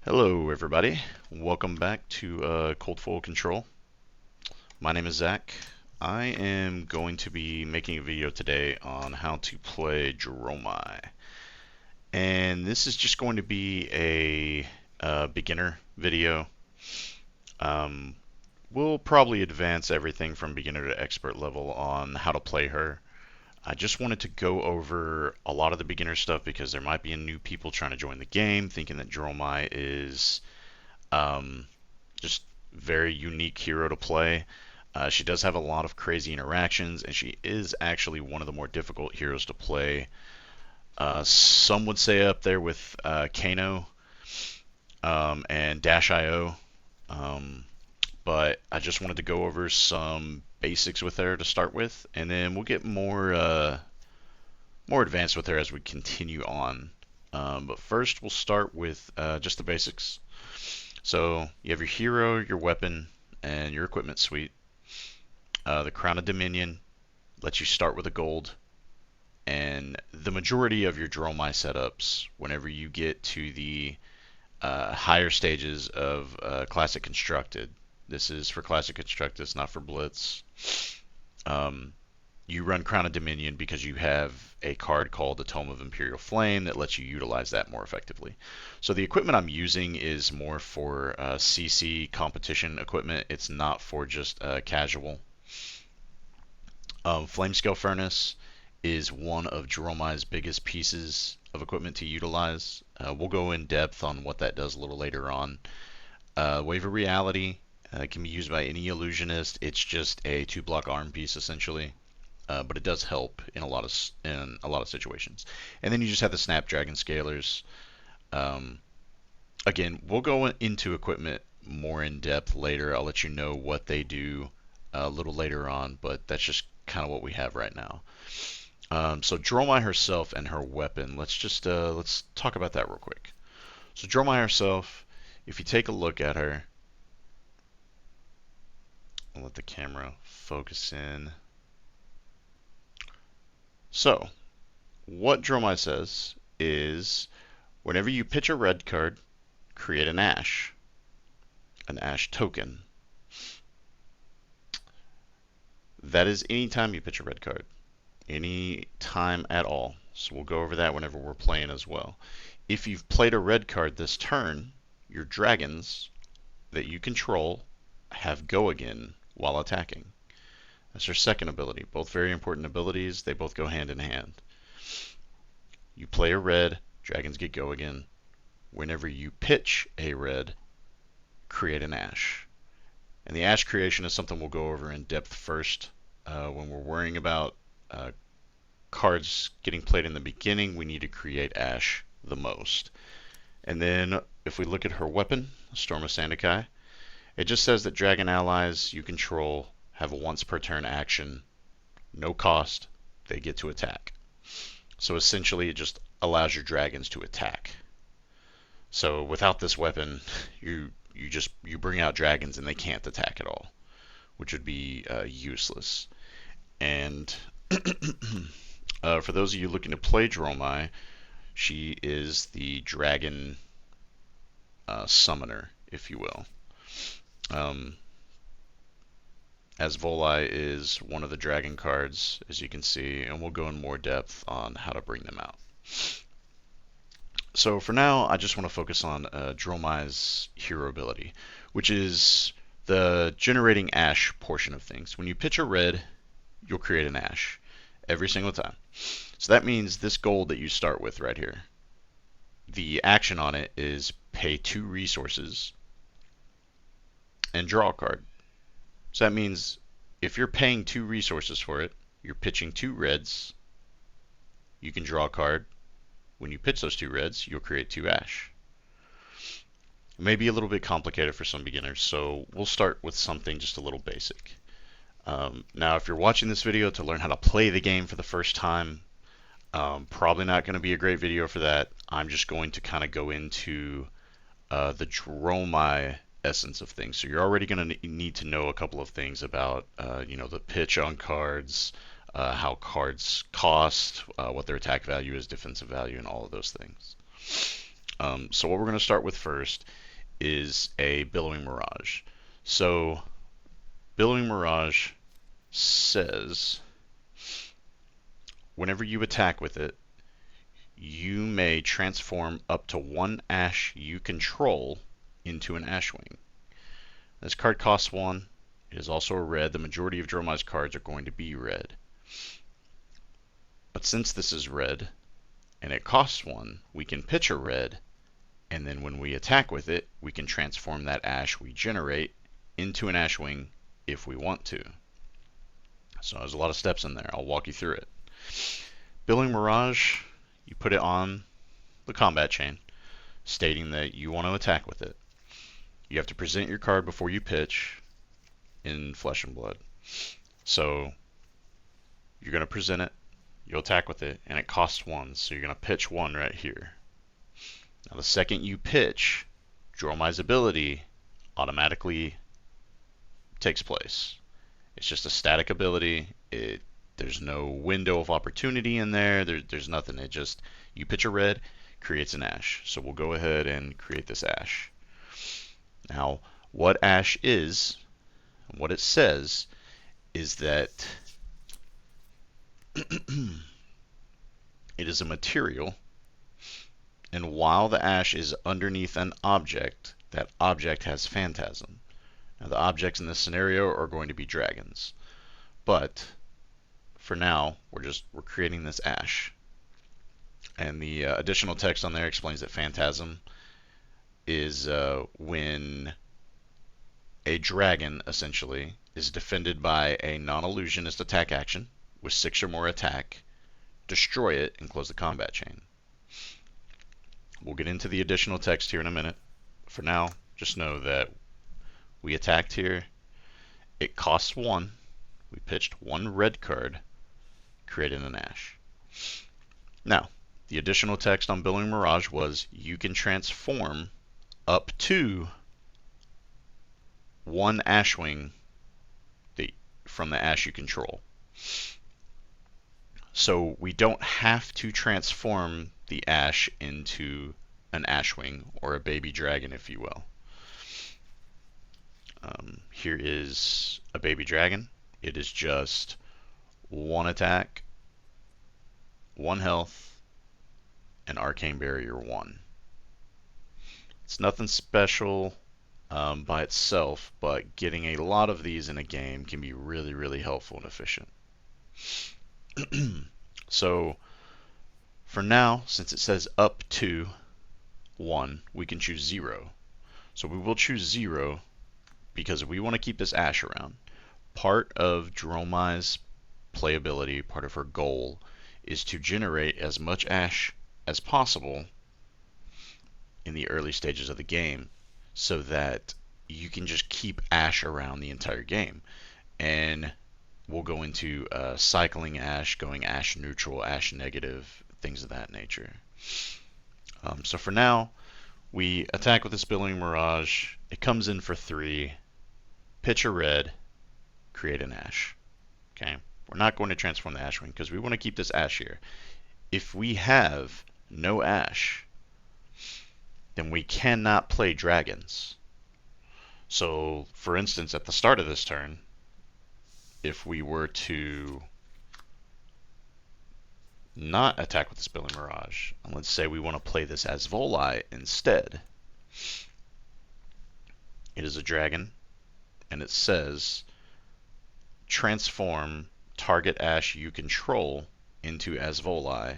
Hello everybody, welcome back to Cold Foil Control. My name is Zach. I am going to be making a video today on how to play Dromai. And this is just going to be a beginner video. Um, we'll probably advance everything from beginner to expert level on how to play her. I just wanted to go over a lot of the beginner stuff because there might be new people trying to join the game thinking that Dromai is Um, just very unique hero to play. She does have a lot of crazy interactions, and she is actually one of the more difficult heroes to play. Some would say up there with Kano and Dash.io, but I just wanted to go over some basics with her to start with, and then we'll get more advanced with her as we continue on. But first, we'll start with just the basics. So you have your hero, your weapon, and your equipment suite. The Crown of Dominion lets you start with a gold, and the majority of your Dromai setups, whenever you get to the higher stages of Classic Constructed, this is for Classic Constructed, it's not for Blitz. Um, you run Crown of Dominion because you have a card called the Tome of Imperial Flame that lets you utilize that more effectively. So the equipment I'm using is more for CC competition equipment. It's not for just casual. Flamescale Furnace is one of Dromai's biggest pieces of equipment to utilize. We'll go in depth on what that does a little later on. Wave of Reality can be used by any illusionist. It's just a 2-block arm piece essentially. But it does help in a lot of situations. And then you just have the Snapdragon Scalers. Again, we'll go into equipment more in depth later. I'll let you know what they do a little later on, but that's just kind of what we have right now. So Dromai herself and her weapon. Let's talk about that real quick. So Dromai herself, if you take a look at her, I'll let the camera focus in. So, what Dromai says is whenever you pitch a red card, create an ash token. That is any time you pitch a red card, any time at all. So we'll go over that whenever we're playing as well. If you've played a red card this turn, your dragons that you control have go again while attacking. That's her second ability. Both very important abilities. They both go hand in hand. You play a red, dragons get go again. Whenever you pitch a red, create an ash. And the ash creation is something we'll go over in depth first. When we're worrying about cards getting played in the beginning, we need to create ash the most. And then if we look at her weapon, Storm of Sandakai, it just says that dragon allies you control have a once per turn action, no cost, they get to attack. So essentially it just allows your dragons to attack. So without this weapon, you bring out dragons and they can't attack at all, which would be useless. And for those of you looking to play Dromai, she is the dragon summoner, if you will. As Volai is one of the dragon cards, as you can see, and we'll go in more depth on how to bring them out. So for now, I just want to focus on Dromai's hero ability, which is the generating ash portion of things. When you pitch a red, you'll create an ash every single time. So that means this gold that you start with right here, the action on it is pay 2 resources and draw a card. So that means if you're paying 2 resources for it, you're pitching 2 reds, you can draw a card. When you pitch those 2 reds, you'll create 2 ash. It may be a little bit complicated for some beginners, so we'll start with something just a little basic. Now, if you're watching this video to learn how to play the game for the first time, probably not going to be a great video for that. I'm just going to kind of go into the Dromai essence of things. So you're already going to need to know a couple of things about, the pitch on cards, how cards cost, what their attack value is, defensive value, and all of those things. So what we're going to start with first is a Billowing Mirage. So Billowing Mirage says whenever you attack with it, you may transform up to one ash you control into an Ashwing. This card costs 1. It is also a red. The majority of Dromai's cards are going to be red. But since this is red and it costs 1, we can pitch a red, and then when we attack with it, we can transform that ash we generate into an Ashwing if we want to. So there's a lot of steps in there. I'll walk you through it. Billowing Mirage, you put it on the combat chain, stating that you want to attack with it. You have to present your card before you pitch in Flesh and Blood. So you're going to present it, you'll attack with it, and it costs 1, so you're going to pitch 1 right here. Now the second you pitch, Dromai's ability automatically takes place. It's just a static ability. There's no window of opportunity in there. There's nothing. It just, you pitch a red, creates an ash. So we'll go ahead and create this ash. Now, what ash is, what it says, is that it is a material, and while the ash is underneath an object, that object has phantasm. Now, the objects in this scenario are going to be dragons, but for now, we're creating this ash. And the additional text on there explains that phantasm is when a dragon, essentially, is defended by a non-illusionist attack action with 6 or more attack, destroy it, and close the combat chain. We'll get into the additional text here in a minute. For now, just know that we attacked here. It costs 1. We pitched 1 red card, created an ash. Now, the additional text on Billowing Mirage was you can transform up to 1 Ashwing from the ash you control. So we don't have to transform the ash into an Ashwing or a baby dragon, if you will. Here is a baby dragon. It is just 1 attack, 1 health, and Arcane Barrier 1. It's nothing special by itself, but getting a lot of these in a game can be really, really helpful and efficient. So for now, since it says up to 1, we can choose 0. So we will choose 0 because we want to keep this ash around. Part of Dromai's playability, part of her goal, is to generate as much ash as possible in the early stages of the game so that you can just keep ash around the entire game. And we'll go into cycling ash, going ash neutral, ash negative, things of that nature. So for now, we attack with this Billowing Mirage. It comes in for 3. Pitch a red, create an ash. Okay, we're not going to transform the Ashwing because we want to keep this ash here. If we have no ash, then we cannot play dragons. So, for instance, at the start of this turn, if we were to not attack with this Billowing Mirage, and let's say we want to play this as Volai instead, it is a dragon, and it says transform target ash you control into Asvolai.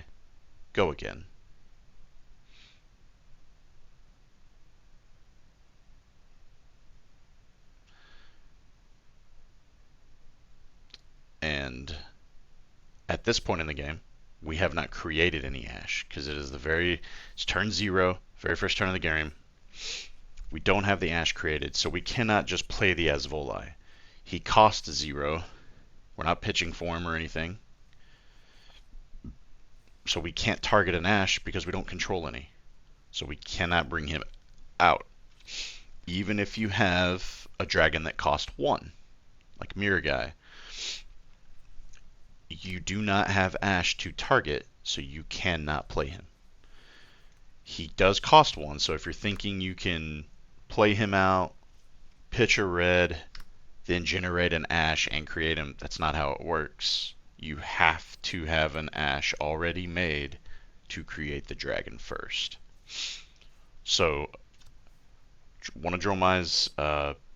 Go again. And at this point in the game, we have not created any ash because it is it's turn 0, very first turn of the game. We don't have the ash created, so we cannot just play the Asvolai. He costs 0. We're not pitching for him or anything. So we can't target an ash because we don't control any. So we cannot bring him out. Even if you have a dragon that costs 1, like Mirror Guy, you do not have ash to target, so you cannot play him. he does cost 1, so if you're thinking you can play him out, pitch a red, then generate an ash and create him, that's not how it works. You have to have an ash already made to create the dragon first. So one of Dromai's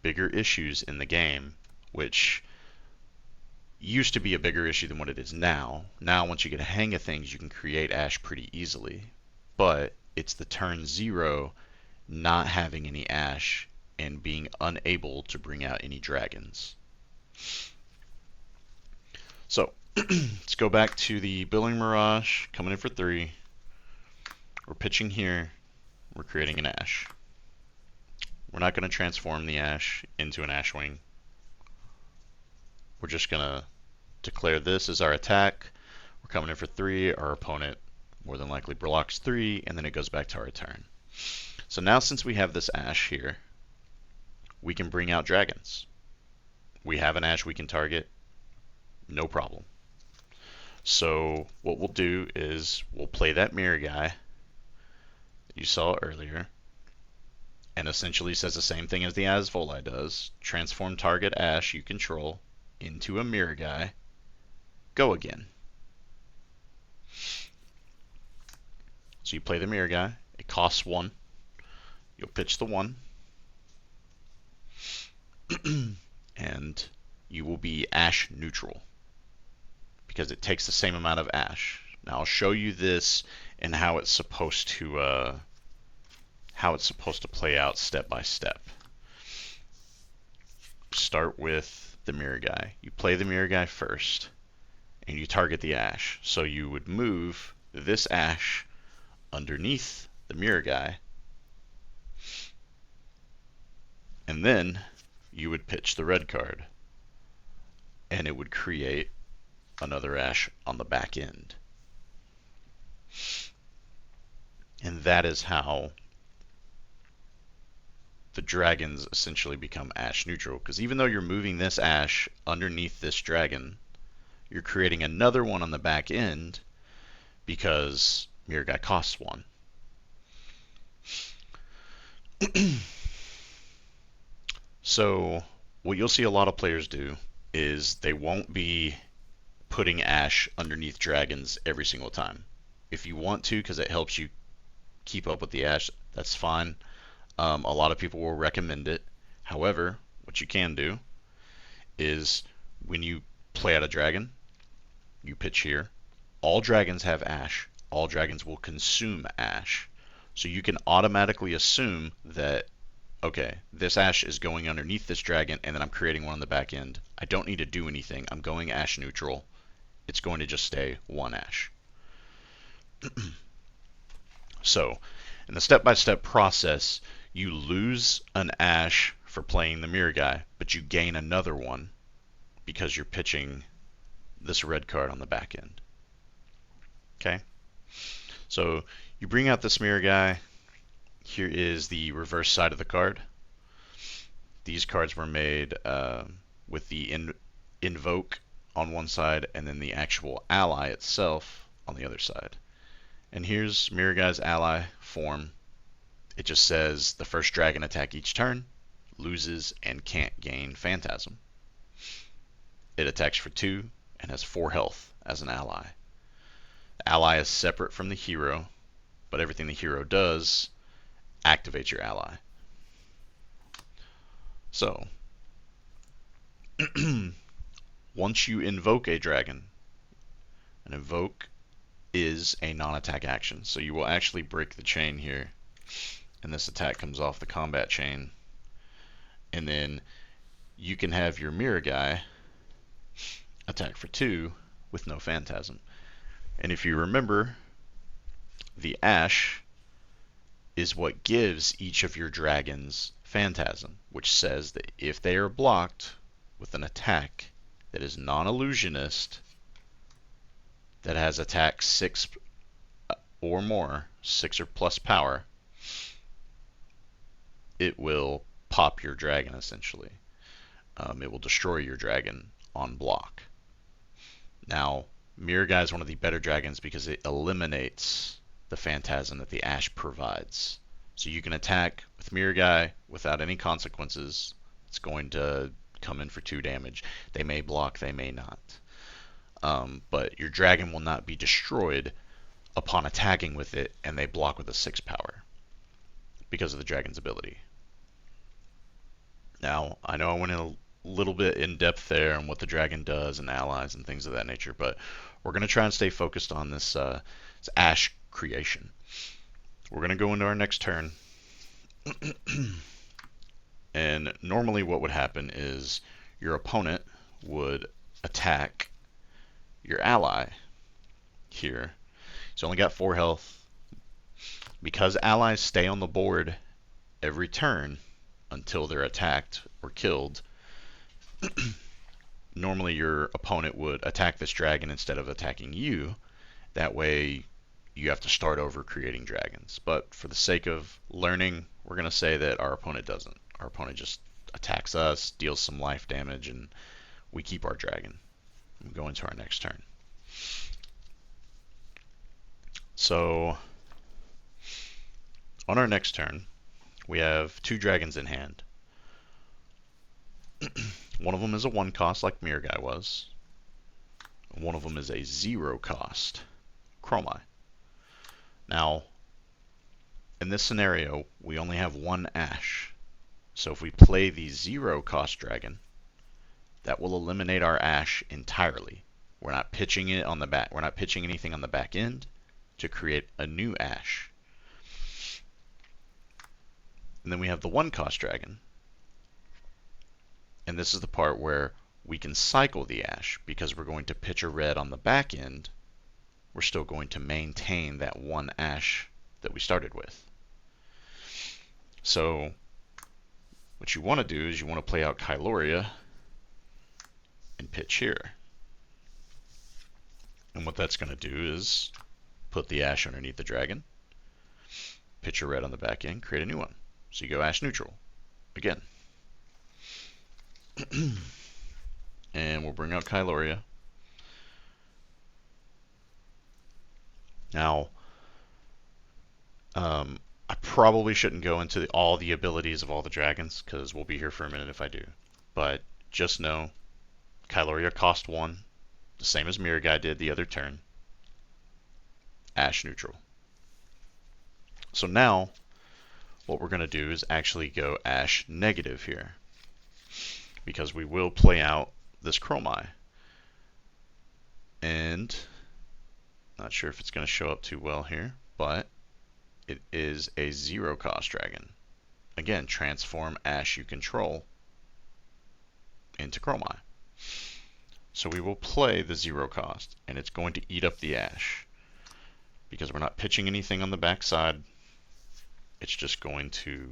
bigger issues in the game, which used to be a bigger issue than what it is now. Now, once you get a hang of things, you can create ash pretty easily. But it's the turn 0 not having any ash and being unable to bring out any dragons. So, let's go back to the Billing Mirage, coming in for 3. We're pitching here. We're creating an ash. We're not going to transform the ash into an ash wing. We're just going to declare this as our attack. We're coming in for 3. Our opponent more than likely blocks 3, and then it goes back to our turn. So now, since we have this ash here, we can bring out dragons. We have an ash we can target, no problem. So what we'll do is we'll play that mirror guy that you saw earlier, and essentially says the same thing as the Asvoli does. Transform target ash you control into a mirror guy. Go again. So you play the mirror guy. It costs 1. You'll pitch the 1. And you will be ash neutral because it takes the same amount of ash. Now I'll show you this and how it's supposed to play out step by step. Start with the mirror guy. You play the mirror guy first, and you target the ash. So you would move this ash underneath the mirror guy, and then you would pitch the red card, and it would create another ash on the back end. And that is how the dragons essentially become ash neutral, because even though you're moving this ash underneath this dragon, you're creating another one on the back end because mirror guy costs 1. So what you'll see a lot of players do is they won't be putting ash underneath dragons every single time. If you want to, because it helps you keep up with the ash, that's fine. A lot of people will recommend it. However, what you can do is when you play out a dragon, you pitch here. All dragons have ash. All dragons will consume ash. So you can automatically assume that, okay, this ash is going underneath this dragon, and then I'm creating one on the back end. I don't need to do anything. I'm going ash neutral. It's going to just stay 1 ash. So, in the step-by-step process, you lose an ash for playing the mirror guy, but you gain another one because you're pitching this red card on the back end. Okay? So, you bring out this mirror guy. Here is the reverse side of the card. These cards were made with the invoke on one side and then the actual ally itself on the other side. And here's mirror guy's ally form. It just says the first dragon attack each turn, loses and can't gain Phantasm. It attacks for 2 and has 4 health as an ally. The ally is separate from the hero, but everything the hero does activates your ally. So, once you invoke a dragon, an invoke is a non-attack action. So you will actually break the chain here, and this attack comes off the combat chain. And then you can have your mirror guy attack for 2 with no Phantasm. And if you remember, the ash is what gives each of your dragons Phantasm, which says that if they are blocked with an attack that is non-illusionist, that has attack 6 or more, 6 or plus power, it will pop your dragon essentially. It will destroy your dragon on block. Now, Mirror Guy is one of the better dragons because it eliminates the phantasm that the ash provides. So you can attack with Mirror Guy without any consequences. It's going to come in for 2 damage. They may block, they may not. But your dragon will not be destroyed upon attacking with it, and they block with a 6 power because of the dragon's ability. Now, I know I went in a little bit in depth there on what the dragon does and allies and things of that nature, but we're going to try and stay focused on this ash creation. We're going to go into our next turn. And normally what would happen is your opponent would attack your ally here. He's only got 4 health. Because allies stay on the board every turn until they're attacked or killed, normally your opponent would attack this dragon instead of attacking you. That way you have to start over creating dragons. But for the sake of learning, we're going to say that our opponent doesn't. Our opponent just attacks us, deals some life damage, and we keep our dragon. We go into our next turn. So on our next turn, we have 2 dragons in hand. One of them is a 1 cost like Mirror Guy was. One of them is a 0 cost Dromai. Now, in this scenario, we only have 1 ash. So if we play the 0 cost dragon, that will eliminate our ash entirely. We're not pitching it on the back. We're not pitching anything on the back end to create a new ash. And then we have the 1 cost dragon. And this is the part where we can cycle the ash. Because we're going to pitch a red on the back end, we're still going to maintain that 1 ash that we started with. So what you want to do is you want to play out Kyloria and pitch here. And what that's going to do is put the ash underneath the dragon, pitch a red on the back end, create a new one. So you go ash neutral again. And we'll bring out Kyloria. Now, I probably shouldn't go into all the abilities of all the dragons, because we'll be here for a minute if I do. But just know, Kyloria cost 1, the same as Mirror Guy did the other turn. Ash neutral. So now, what we're going to do is actually go ash negative here. Because we will play out this Dromai. And, not sure if it's going to show up too well here, but it is a 0 cost dragon. Again, transform ash you control into Dromai. So we will play the 0 cost, and it's going to eat up the ash. Because we're not pitching anything on the back side, it's just going to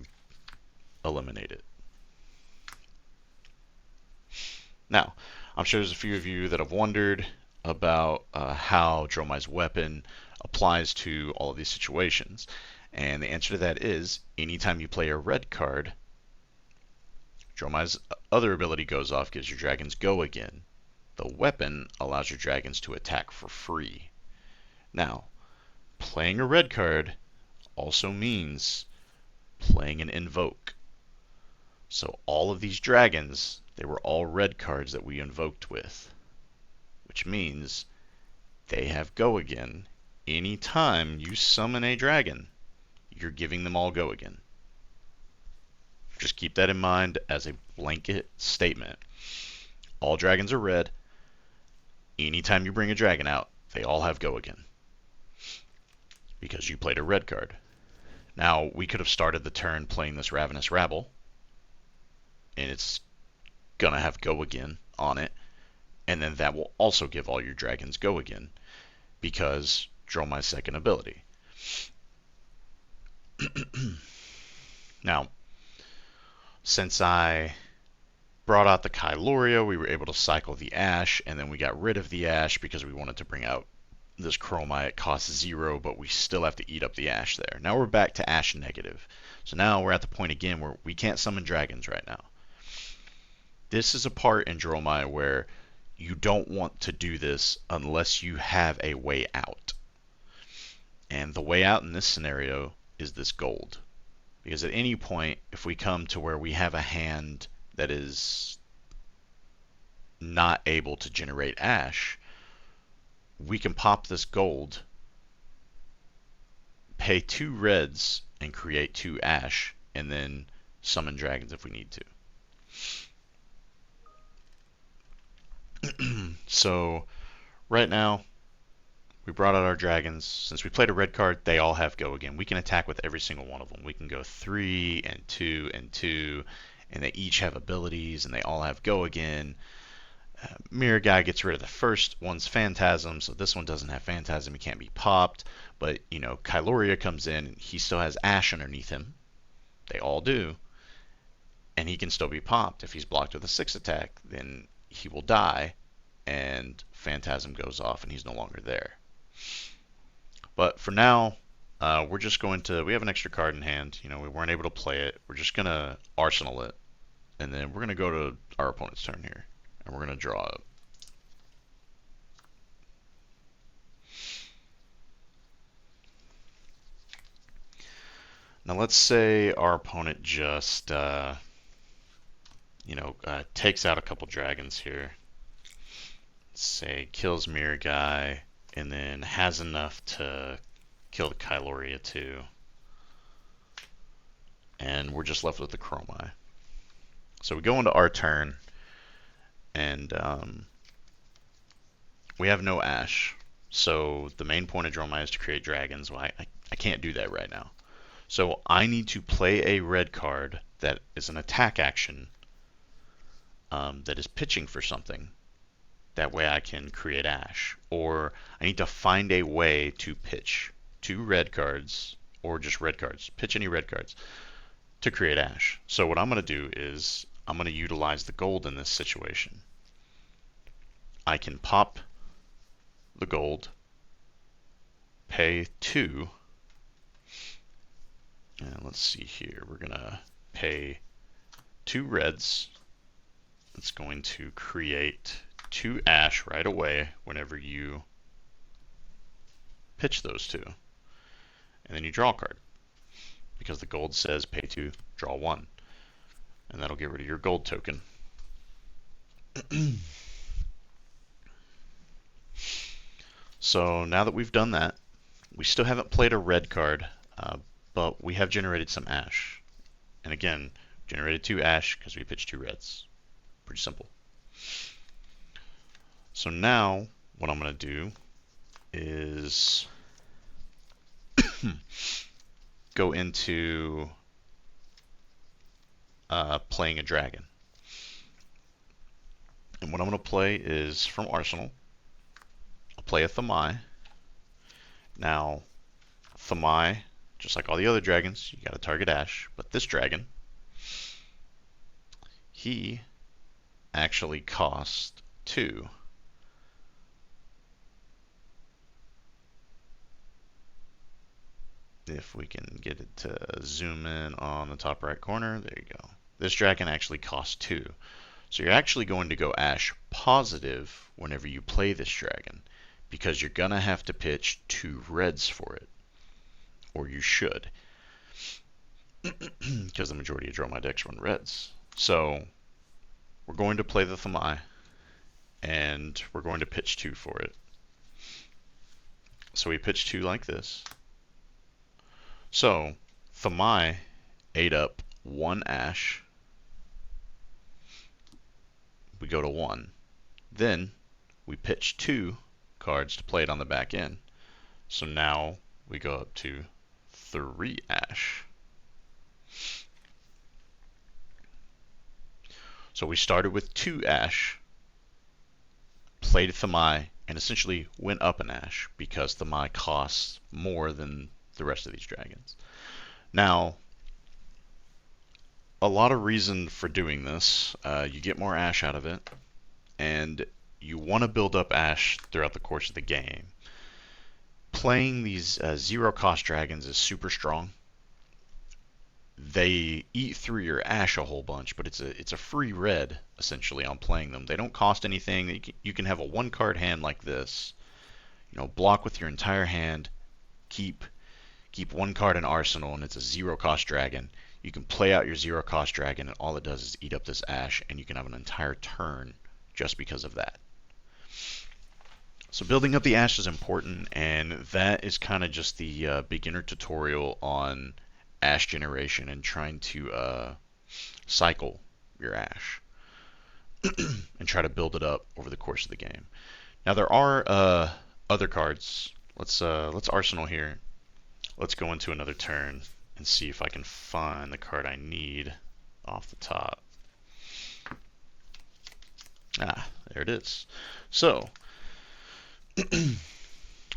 eliminate it. Now, I'm sure there's a few of you that have wondered about how Dromai's weapon applies to all of these situations. And the answer to that is, anytime you play a red card, Dromai's other ability goes off, gives your dragons go again. The weapon allows your dragons to attack for free. Now, playing a red card also means playing an invoke. So all of these dragons, they were all red cards that we invoked with, which means they have go again. Anytime you summon a dragon, you're giving them all go again. Just keep that in mind as a blanket statement. All dragons are red. Anytime you bring a dragon out, they all have go again. Because you played a red card. Now, we could have started the turn playing this Ravenous Rabble, and it's gonna have go again on it, and then that will also give all your dragons go again, because Dromai's second ability. Now, since I brought out the Kyloria, we were able to cycle the ash, and then we got rid of the ash because we wanted to bring out this Dromai. It costs 0, but we still have to eat up the ash there. Now we're back to ash negative. So now we're at the point again where we can't summon dragons right now. This is a part in Dromai where you don't want to do this unless you have a way out. And the way out in this scenario is this gold. Because at any point, if we come to where we have a hand that is not able to generate ash, we can pop this gold, pay 2 reds, and create 2 ash, and then summon dragons if we need to. So right now, we brought out our dragons. Since we played a red card, they all have go again. We can attack with every single one of them. We can go 3 and 2 and 2, and they each have abilities, and they all have go again. Mirror Guy gets rid of the first one's Phantasm, so this one doesn't have Phantasm. He can't be popped. But, you know, Kyloria comes in, and he still has Ash underneath him. They all do. And he can still be popped. If he's blocked with a 6 attack, then he will die, and Phantasm goes off, and he's no longer there. But for now, we're just going to, we have an extra card in hand. You know, we weren't able to play it. We're just going to arsenal it. And then we're going to go to our opponent's turn here. And we're going to draw it. Now let's say our opponent just, takes out a couple dragons here. Let's say kills Mirror Guy, and then has enough to kill the Kyloria too. And we're just left with the Dromai. So we go into our turn, and we have no Ash. So the main point of Dromai is to create dragons. Well, I can't do that right now. So I need to play a red card that is an attack action that is pitching for something. That way I can create Ash. Or I need to find a way to pitch 2 red cards, or just red cards. Pitch any red cards to create Ash. So what I'm going to do is I'm going to utilize the gold in this situation. I can pop the gold, pay 2, and let's see here. We're going to pay 2 reds. It's going to create 2 ash right away whenever you pitch those 2. And then you draw a card. Because the gold says pay 2, draw 1. And that'll get rid of your gold token. So now that we've done that, we still haven't played a red card, but we have generated some ash. And again, generated 2 ash because we pitched 2 reds. Pretty simple. So now what I'm going to do is go into playing a dragon. And what I'm going to play is from Arsenal. I'll play a Dromai. Now, Dromai, just like all the other dragons, you got to target Ash. But this dragon, he actually cost 2. If we can get it to zoom in on the top right corner, there you go. This dragon actually costs 2. So you're actually going to go Ash positive whenever you play this dragon, because you're going to have to pitch 2 reds for it. Or you should. Because the majority of Dromai decks run reds. So we're going to play the Dromai, and we're going to pitch 2 for it. So we pitch 2 like this. So Dromai ate up 1 ash. We go to 1. Then we pitch 2 cards to play it on the back end. So now we go up to 3 ash. So we started with 2 ash, played Dromai, and essentially went up an ash because Dromai costs more than the rest of these dragons. Now, a lot of reason for doing this. You get more ash out of it, and you want to build up ash throughout the course of the game. Playing these 0-cost dragons is super strong. They eat through your ash a whole bunch, but it's a free red essentially on playing them. They don't cost anything. You can have a 1-card hand like this, block with your entire hand, keep one card in Arsenal and it's a 0-cost dragon, you can play out your 0-cost dragon and all it does is eat up this ash and you can have an entire turn just because of that. So building up the ash is important, and that is kind of just the beginner tutorial on ash generation and trying to cycle your ash and try to build it up over the course of the game. Now there are other cards. Let's Arsenal here. Let's go into another turn and see if I can find the card I need off the top. Ah, there it is. So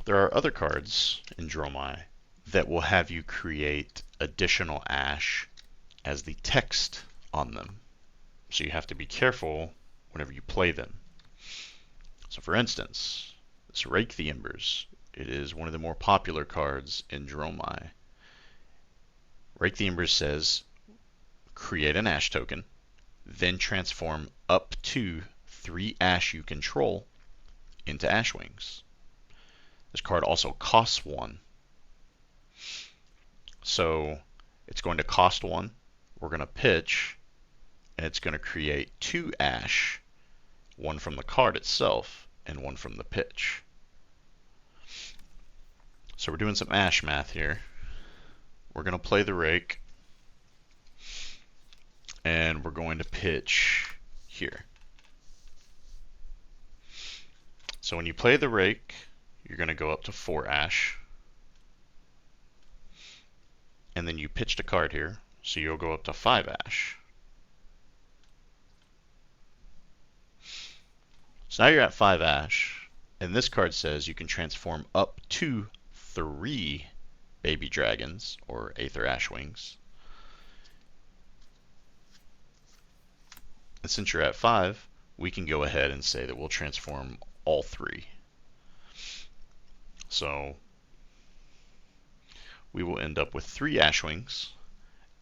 there are other cards in Dromai that will have you create additional ash as the text on them. So you have to be careful whenever you play them. So for instance, this Rake the Embers, it is one of the more popular cards in Dromai. Rake the Embers says, create an ash token, then transform up to 3 ash you control into ash wings. This card also costs 1. So it's going to cost 1. We're going to pitch, and it's going to create 2 ash, 1 from the card itself and 1 from the pitch. So we're doing some ash math here. We're going to play the Rake, and we're going to pitch here. So when you play the Rake, you're going to go up to 4 ash, and then you pitched a card here, so you'll go up to 5 ash. So now you're at 5 ash, and this card says you can transform up to 3 baby dragons, or Aether Ash Wings. And since you're at 5, we can go ahead and say that we'll transform all 3. So we will end up with 3 ash wings,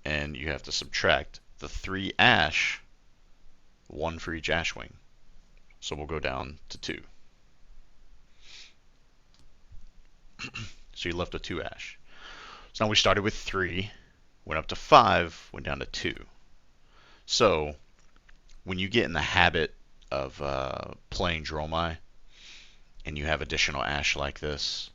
and you have to subtract the 3 ash, 1 for each ash wing. So we'll go down to 2. So you're left with 2 ash. So now we started with 3, went up to 5, went down to 2. So when you get in the habit of playing Dromai, and you have additional ash like this,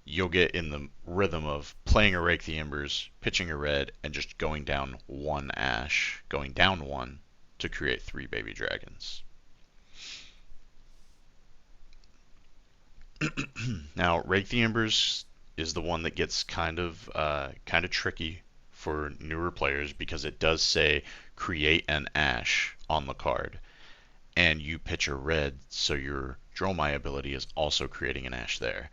you'll get in the rhythm of playing a Rake the Embers, pitching a red, and just going down 1 ash, going down 1 to create 3 baby dragons. Now, Rake the Embers is the one that gets kind of tricky for newer players because it does say create an ash on the card, and you pitch a red, so your Dromai ability is also creating an ash there.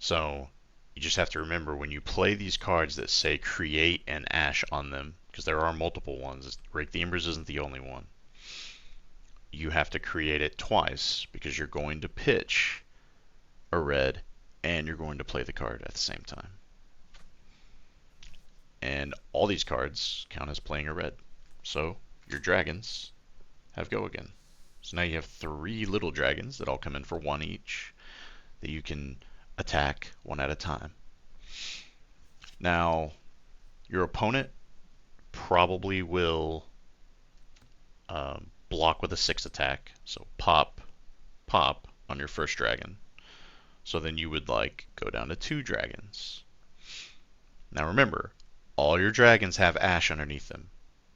So you just have to remember when you play these cards that say create an ash on them, because there are multiple ones. Rake the Embers isn't the only one. You have to create it twice because you're going to pitch a red and you're going to play the card at the same time. And all these cards count as playing a red. So your dragons have go again. So now you have 3 little dragons that all come in for 1 each that you can attack 1 at a time. Now, your opponent probably will block with a 6 attack. So pop, pop on your first dragon. So then you would go down to 2 dragons. Now remember, all your dragons have ash underneath them.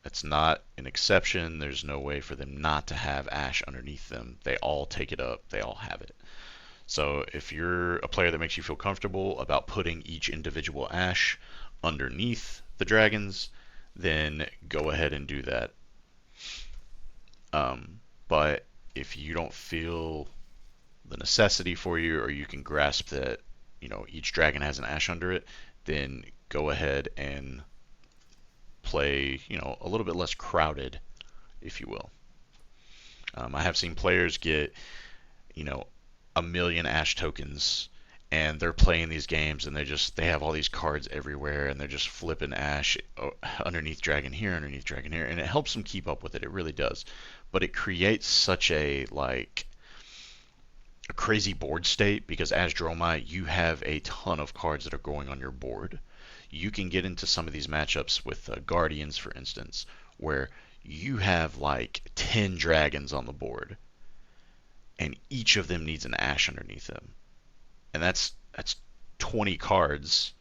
It's not an exception. There's no way for them not to have ash underneath them. They all take it up. They all have it. So if you're a player that makes you feel comfortable about putting each individual ash underneath the dragons, then go ahead and do that. But if you don't feel the necessity for you, or you can grasp that each dragon has an ash under it, then go ahead and play a little bit less crowded, if you will. I have seen players get 1,000,000 ash tokens, and they're playing these games, and they have all these cards everywhere, and they're just flipping ash underneath dragon here, and it helps them keep up with it. It really does, but it creates such a a crazy board state because as Dromai, you have a ton of cards that are going on your board. You can get into some of these matchups with Guardians, for instance, where you have like 10 dragons on the board, and each of them needs an ash underneath them, and that's 20 cards.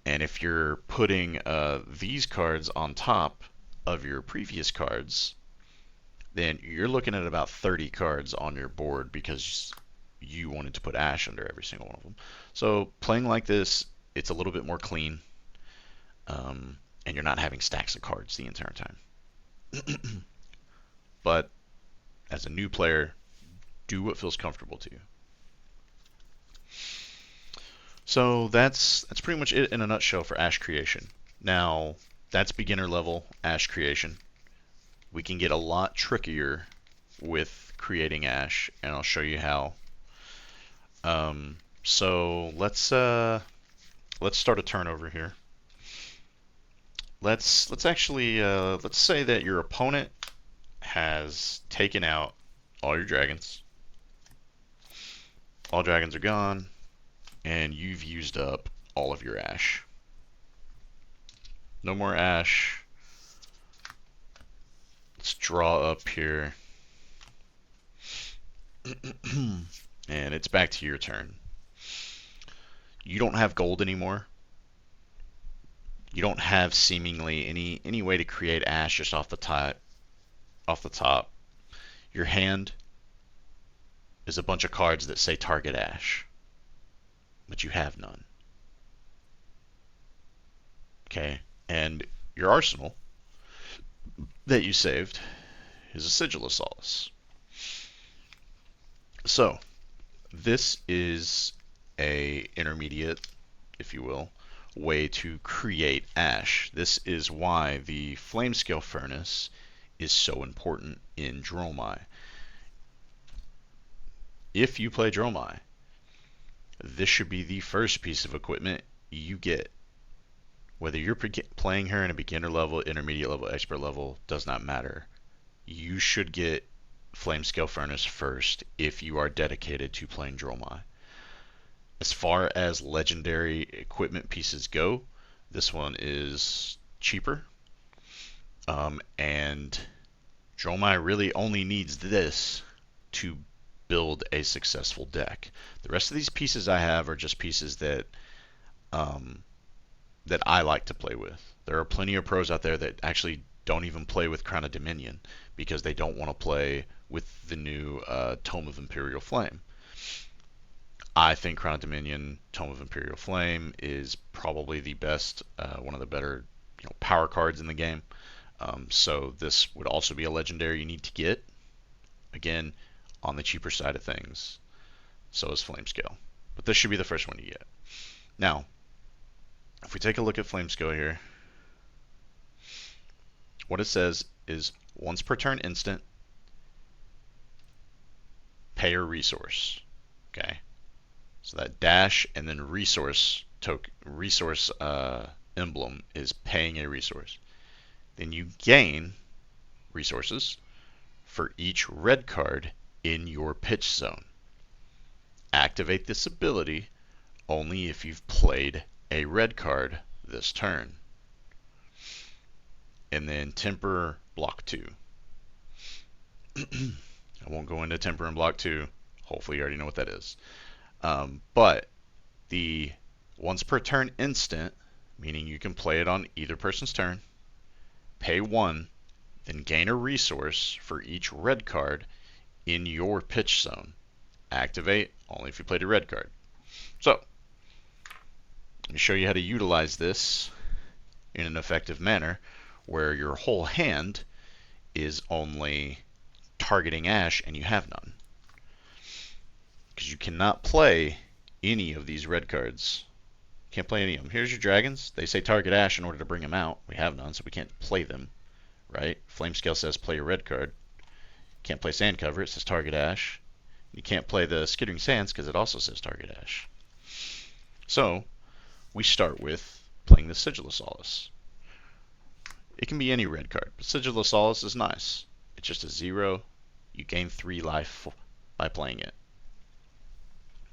And if you're putting these cards on top of your previous cards, then you're looking at about 30 cards on your board because you wanted to put ash under every single one of them. So playing like this, it's a little bit more clean, and you're not having stacks of cards the entire time. But as a new player, do what feels comfortable to you. So that's pretty much it in a nutshell for ash creation. Now, that's beginner level ash creation. We can get a lot trickier with creating ash, and I'll show you how. So let's start a turn over here. Let's actually let's say that your opponent has taken out all your dragons. All dragons are gone, and you've used up all of your ash. No more ash. Let's draw up here. And it's back to your turn. You don't have gold anymore. You don't have seemingly any way to create ash just off the top. Your hand is a bunch of cards that say target ash, but you have none. Okay, and your arsenal that you saved is a Sigil of Solace. So this is a intermediate, if you will, way to create ash. This is why the Flamescale Furnace is so important in Dromai. If you play Dromai, this should be the first piece of equipment you get. Whether you're playing her in a beginner level, intermediate level, expert level, does not matter. You should get Flamescale Furnace first if you are dedicated to playing Dromai. As far as legendary equipment pieces go, this one is cheaper. And Dromai really only needs this to build a successful deck. The rest of these pieces I have are just pieces that that I like to play with. There are plenty of pros out there that actually don't even play with Crown of Dominion because they don't want to play with the new Tome of Imperial Flame. I think Crown of Dominion, Tome of Imperial Flame is probably the best, one of the better power cards in the game. So this would also be a legendary you need to get. Again, on the cheaper side of things. So is Flamescale. But this should be the first one you get. Now, if we take a look at Flamescale here, what it says is once per turn instant, pay a resource. Okay. So that dash and then resource emblem is paying a resource. Then you gain resources for each red card in your pitch zone. Activate this ability only if you've played a red card this turn. And then temper block 2. I won't go into temper and block 2. Hopefully you already know what that is. But the once per turn instant, meaning you can play it on either person's turn, pay 1, then gain a resource for each red card in your pitch zone. Activate only if you played a red card. So, let me show you how to utilize this in an effective manner where your whole hand is only targeting ash and you have none. Because you cannot play any of these red cards. Can't play any of them. Here's your dragons. They say target ash in order to bring them out. We have none, so we can't play them. Right? Flamescale says play a red card. Can't play sand cover. It says target ash. You can't play the Skittering Sands because it also says target ash. So, we start with playing the Sigil of Solace. It can be any red card, but Sigil of Solace is nice. It's just a 0. You gain 3 life by playing it.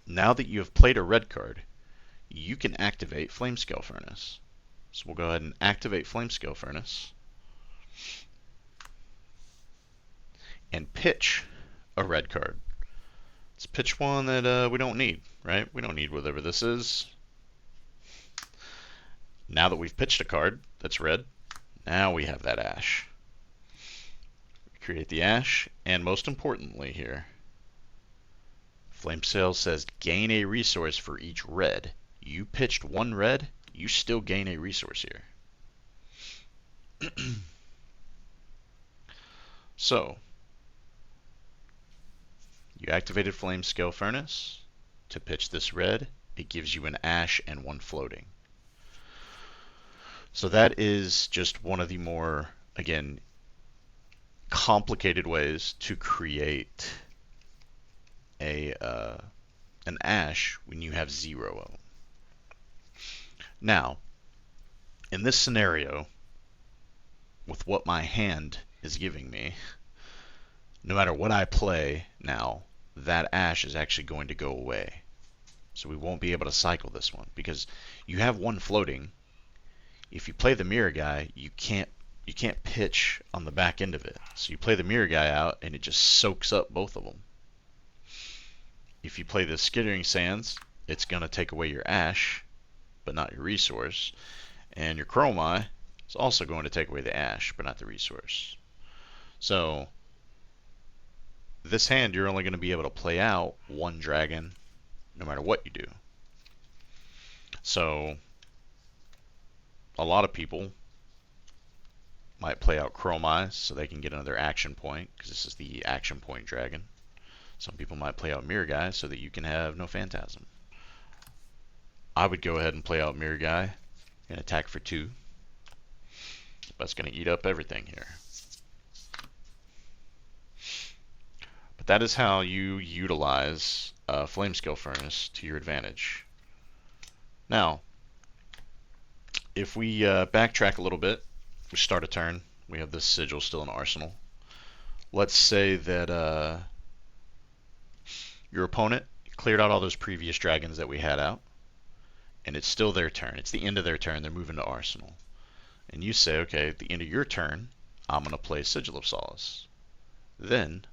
Now that you have played a red card, you can activate Flamescale Furnace. So we'll go ahead and activate Flamescale Furnace and pitch a red card. Let's pitch one that we don't need, right? We don't need whatever this is. Now that we've pitched a card that's red, now we have that ash. Create the ash, and most importantly here, Flamescale says gain a resource for each red. You pitched one red, you still gain a resource here. So, you activated Flamescale Furnace to pitch this red. It gives you an ash and one floating. So that is just one of the more, again, complicated ways to create an ash when you have 0 of them. Now, in this scenario, with what my hand is giving me, no matter what I play now, that ash is actually going to go away. So we won't be able to cycle this one because you have one floating. If you play the mirror guy, you can't pitch on the back end of it. So you play the mirror guy out and it just soaks up both of them. If you play the skittering sands, it's going to take away your ash, but not your resource. And your Dromai is also going to take away the ash, but not the resource. So this hand, you're only going to be able to play out one dragon no matter what you do. So a lot of people might play out Dromai so they can get another action point, because this is the action point dragon. Some people might play out Mirror Guy so that you can have no Phantasm. I would go ahead and play out Mirror Guy and attack for 2. That's going to eat up everything here. But that is how you utilize Flamescale Furnace to your advantage. Now, if we backtrack a little bit, we start a turn. We have this sigil still in Arsenal. Let's say that your opponent cleared out all those previous dragons that we had out, and it's still their turn. It's the end of their turn. They're moving to Arsenal. And you say, okay, at the end of your turn, I'm going to play Sigil of Solace. Then,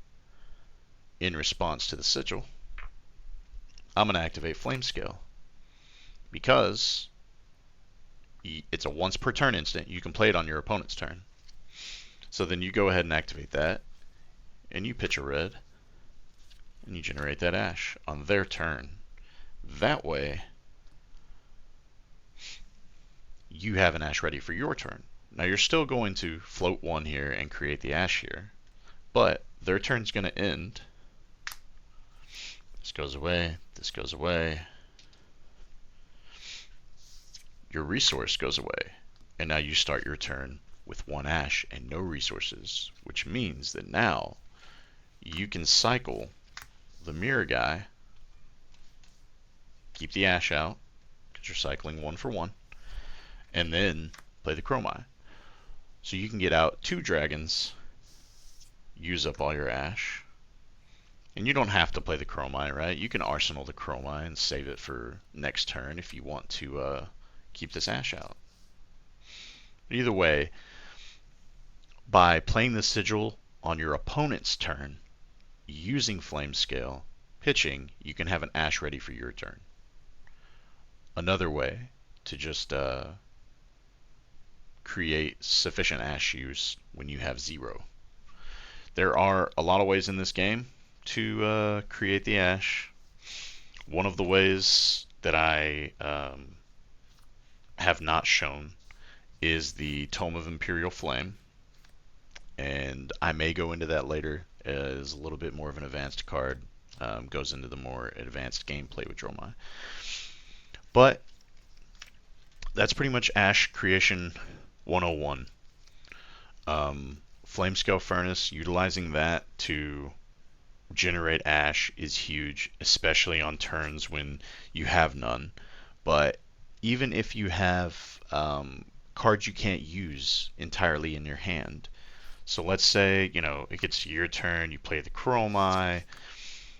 in response to the Sigil, I'm going to activate Flamescale. Because it's a once per turn instant. You can play it on your opponent's turn. So then you go ahead and activate that, and you pitch a red, and you generate that ash on their turn. That way, you have an ash ready for your turn. Now you're still going to float one here and create the ash here, but their turn's going to end. This goes away, this goes away. Your resource goes away, and now you start your turn with one ash and no resources, which means that now you can cycle the mirror guy, keep the ash out, because you're cycling 1 for 1, and then play the Dromai. So you can get out 2 dragons, use up all your ash, and you don't have to play the Dromai, right? You can arsenal the Dromai and save it for next turn if you want to keep this ash out. But either way, by playing the sigil on your opponent's turn, using Flamescale, pitching, you can have an ash ready for your turn. Another way to just create sufficient ash use when you have 0. There are a lot of ways in this game to create the ash. One of the ways that I have not shown is the Tome of Imperial Flame, and I may go into that later as a little bit more of an advanced card, goes into the more advanced gameplay with Dromai. But that's pretty much Ash Creation 101. Flamescale Furnace, utilizing that to generate ash is huge, especially on turns when you have none. But even if you have cards you can't use entirely in your hand, so let's say, it gets to your turn, you play the Dromai,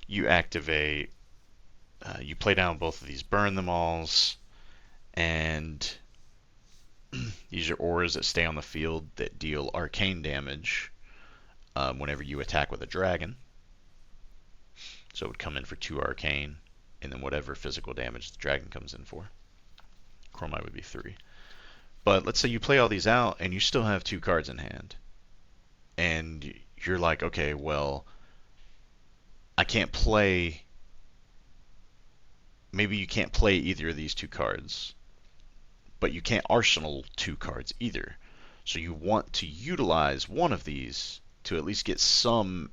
you activate you play down both of these burn them alls, and these are auras that stay on the field that deal arcane damage whenever you attack with a dragon. So it would come in for 2 arcane, and then whatever physical damage the dragon comes in for. Dromai would be 3. But let's say you play all these out and you still have 2 cards in hand. And you're like, okay, well, I can't play. Maybe you can't play either of these 2 cards, but you can't arsenal 2 cards either. So you want to utilize one of these to at least get some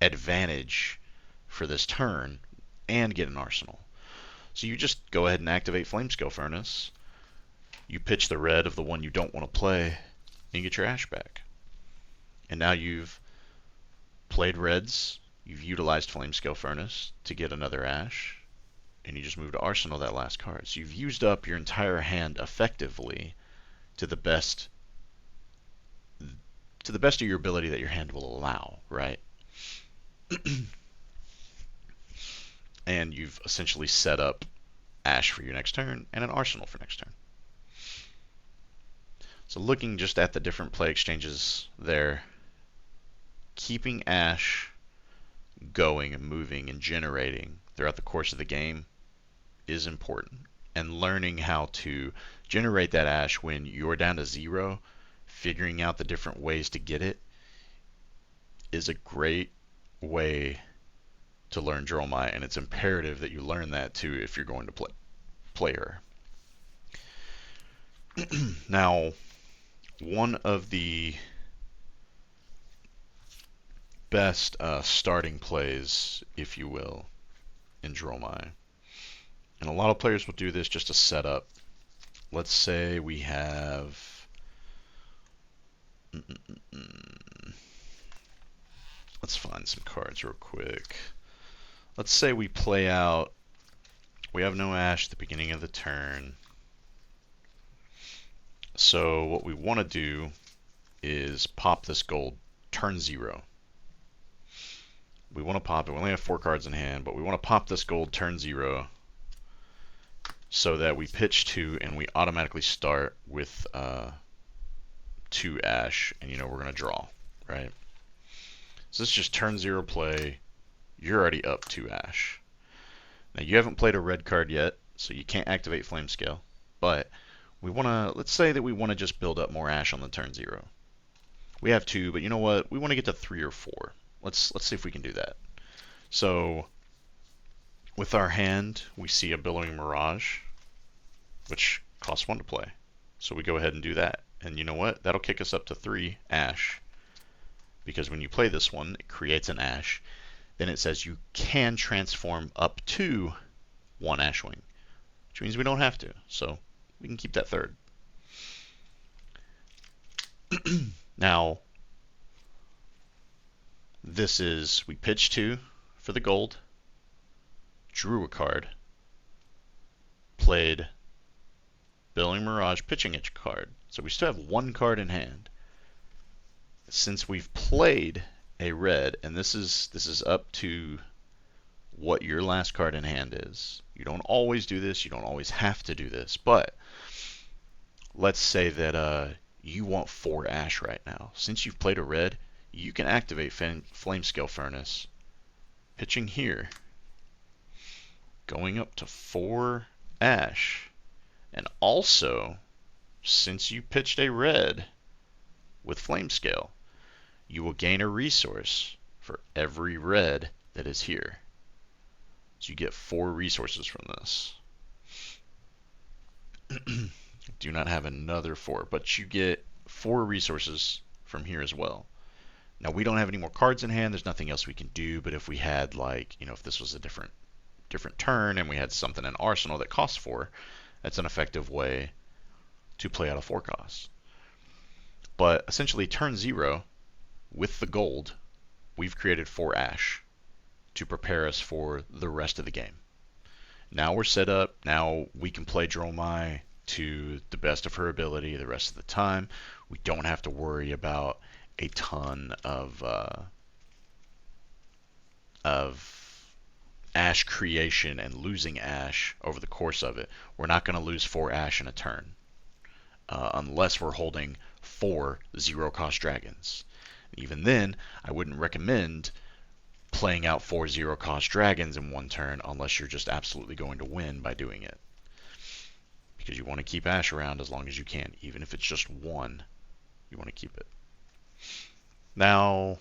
advantage for this turn and get an arsenal. So you just go ahead and activate Flamescale Furnace. You pitch the red of the one you don't want to play, and you get your ash back. And now you've played reds, you've utilized Flamescale Furnace to get another ash, and you just move to arsenal that last card. So you've used up your entire hand effectively to the best of your ability that your hand will allow, right? And you've essentially set up ash for your next turn and an arsenal for next turn. So looking just at the different play exchanges there, keeping ash going and moving and generating throughout the course of the game is important. And learning how to generate that ash when you're down to 0, figuring out the different ways to get it, is a great way to learn Dromai, and it's imperative that you learn that too if you're going to play her. Now, one of the best starting plays, if you will, in Dromai, and a lot of players will do this just to set up. Let's say we have let's find some cards real quick. Let's say we play out, we have no ash at the beginning of the turn. So what we want to do is pop this gold turn 0. We want to pop it. We only have 4 cards in hand, but we want to pop this gold turn 0 so that we pitch 2 and we automatically start with 2 ash, and we're going to draw, right? So this is just turn 0 play. You're already up 2 ash. Now you haven't played a red card yet, so you can't activate Flamescale, but we want to, let's say that we want to just build up more ash on the turn 0. We have 2, but you know what? We want to get to 3 or 4. Let's see if we can do that. So with our hand, we see a Billowing Mirage, which costs 1 to play. So we go ahead and do that. And you know what? That'll kick us up to 3 ash, because when you play this one, it creates an ash. Then it says you can transform up to 1 Ashwing, which means we don't have to. So we can keep that 3rd. Now, this is, we pitched 2 for the gold, drew a card, played Billowing Mirage, pitching a card. So we still have 1 card in hand. Since we've played a red, and this is up to what your last card in hand is. You don't always do this, you don't always have to do this, but let's say that you want 4 ash right now. Since you've played a red, you can activate Flamescale Furnace, pitching here, going up to 4 ash, and also, since you pitched a red with Flamescale, you will gain a resource for every red that is here. So you get 4 resources from this. Do not have another 4, but you get 4 resources from here as well. Now we don't have any more cards in hand, there's nothing else we can do, but if we had, like, if this was a different turn and we had something in Arsenal that costs 4, that's an effective way to play out a 4 cost. But essentially turn 0, with the gold, we've created 4 ash to prepare us for the rest of the game. Now we're set up, now we can play Dromai to the best of her ability the rest of the time. We don't have to worry about a ton of ash creation and losing ash over the course of it. We're not going to lose 4 ash in a turn unless we're holding 4 zero-cost dragons. Even then, I wouldn't recommend playing out 4 zero-cost dragons in one turn unless you're just absolutely going to win by doing it. Because you want to keep ash around as long as you can. Even if it's just 1, you want to keep it. Now,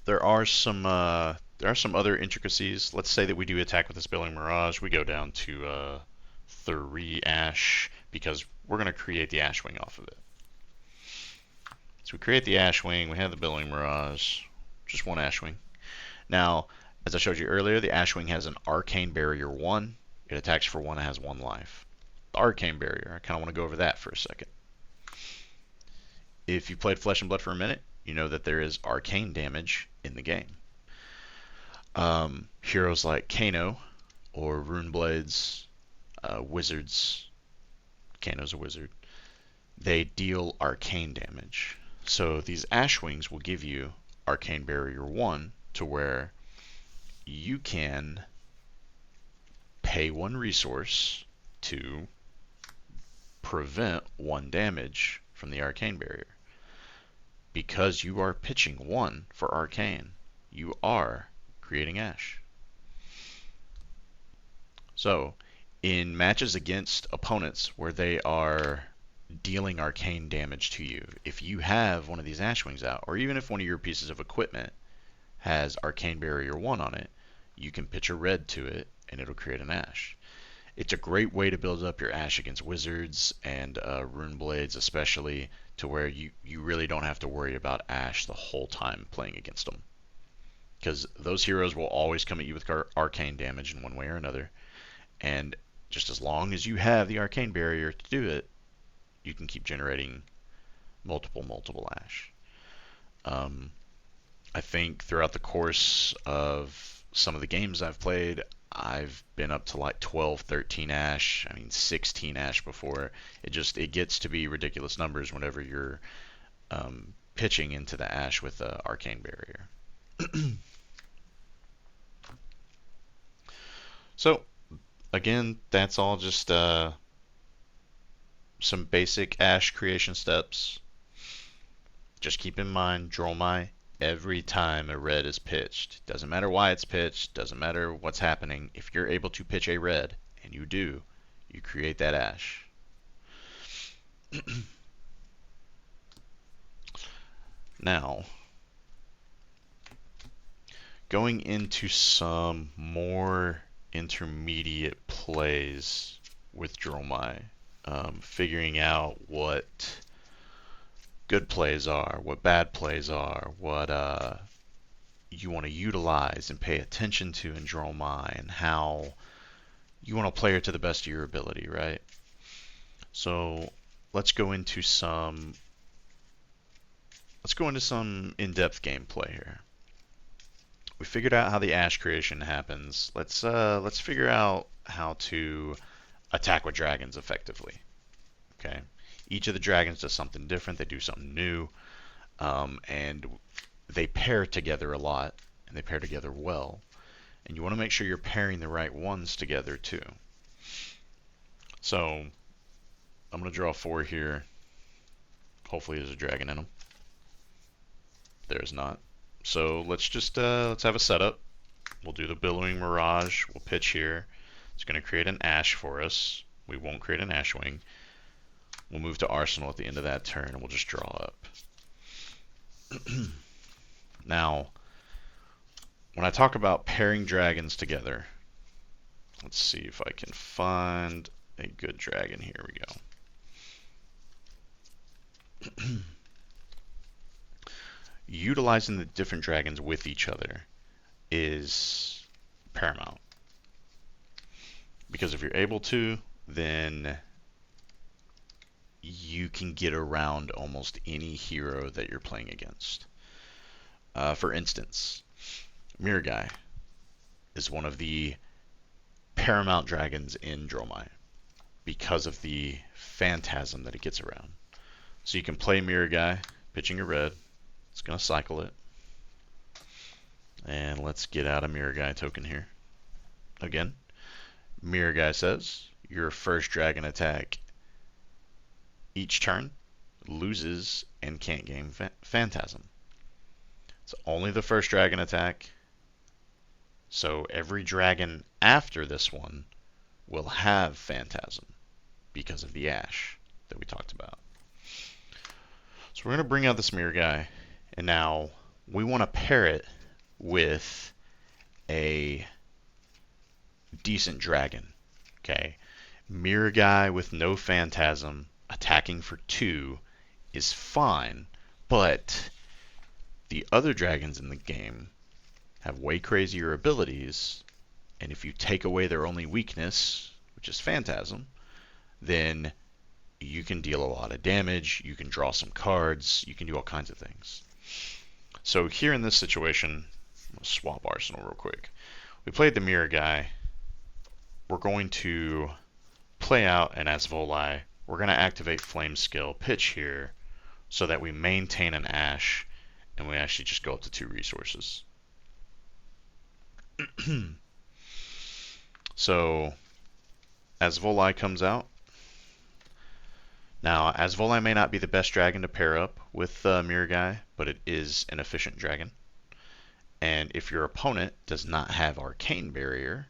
there are some other intricacies. Let's say that we do attack with this Billing Mirage. We go down to 3 ash because we're going to create the ash wing off of it. So we create the ash wing. We have the Billing Mirage. Just 1 ash wing. Now, as I showed you earlier, the ash wing has an Arcane Barrier 1. It attacks for 1 and has 1 life. The Arcane Barrier, I kind of want to go over that for a second. If you played Flesh and Blood for a minute, you know that there is arcane damage in the game. Heroes like Kano or Rune Blades, wizards, Kano's a wizard, they deal arcane damage. So these ash wings will give you Arcane Barrier 1 to where you can pay 1 resource to prevent 1 damage from the Arcane Barrier. Because you are pitching 1 for Arcane, you are creating ash. So, in matches against opponents where they are dealing arcane damage to you, if you have one of these ash wings out, or even if one of your pieces of equipment has Arcane Barrier 1 on it, you can pitch a red to it and it'll create an ash. It's a great way to build up your ash against wizards and Rune Blades especially, to where you really don't have to worry about ash the whole time playing against them. Because those heroes will always come at you with arcane damage in one way or another. And just as long as you have the Arcane Barrier to do it, you can keep generating multiple ash. I think throughout the course of some of the games I've played, I've been up to like 12, 13 ash, 16 ash before. It gets to be ridiculous numbers whenever you're pitching into the ash with the Arcane Barrier. So, again, that's all just some basic ash creation steps. Just keep in mind, Dromai, every time a red is pitched, doesn't matter why it's pitched, doesn't matter what's happening, if you're able to pitch a red, and you do, you create that ash. Now, going into some more intermediate plays with Dromai, figuring out what good plays are, what bad plays are, what you want to utilize and pay attention to in Dromai, and how you want to play it to the best of your ability, right? So let's go into some in-depth gameplay here. We figured out how the ash creation happens. Let's figure out how to attack with dragons effectively. Okay, each of the dragons does something different. They do something new, and they pair together a lot, and they pair together well. And you want to make sure you're pairing the right ones together too. So I'm going to draw 4 here. Hopefully there's a dragon in them. There's not. So let's just let's have a setup. We'll do the Billowing Mirage. We'll pitch here. It's going to create an ash for us. We won't create an ash wing. We'll move to Arsenal at the end of that turn, and we'll just draw up. Now, when I talk about pairing dragons together, let's see if I can find a good dragon. Here we go. Utilizing the different dragons with each other is paramount. Because if you're able to, then you can get around almost any hero that you're playing against. For instance, Mirgai is one of the paramount dragons in Dromai because of the phantasm that it gets around. So you can play Mirgai, pitching a red. It's going to cycle it. And let's get out a Mirgai token here. again, Mirror Guy says your first dragon attack each turn loses and can't gain Phantasm. It's only the first dragon attack, so every dragon after this one will have Phantasm because of the Ash that we talked about. So we're going to bring out this Mirror Guy, and now we want to pair it with a decent dragon. Okay, Mirror Guy with no Phantasm attacking for 2 is fine, but the other dragons in the game have way crazier abilities, and if you take away their only weakness, which is Phantasm, then you can deal a lot of damage, you can draw some cards, you can do all kinds of things. So here in this situation, I'm going to swap Arsenal real quick. We played the Mirror Guy. We're going to play out an Asvoli. We're going to activate Flame Skill Pitch here so that we maintain an Ash, and we actually just go up to 2 resources. So Asvoli comes out. Now, Asvoli may not be the best dragon to pair up with Mirror Guy, but it is an efficient dragon. And if your opponent does not have Arcane Barrier,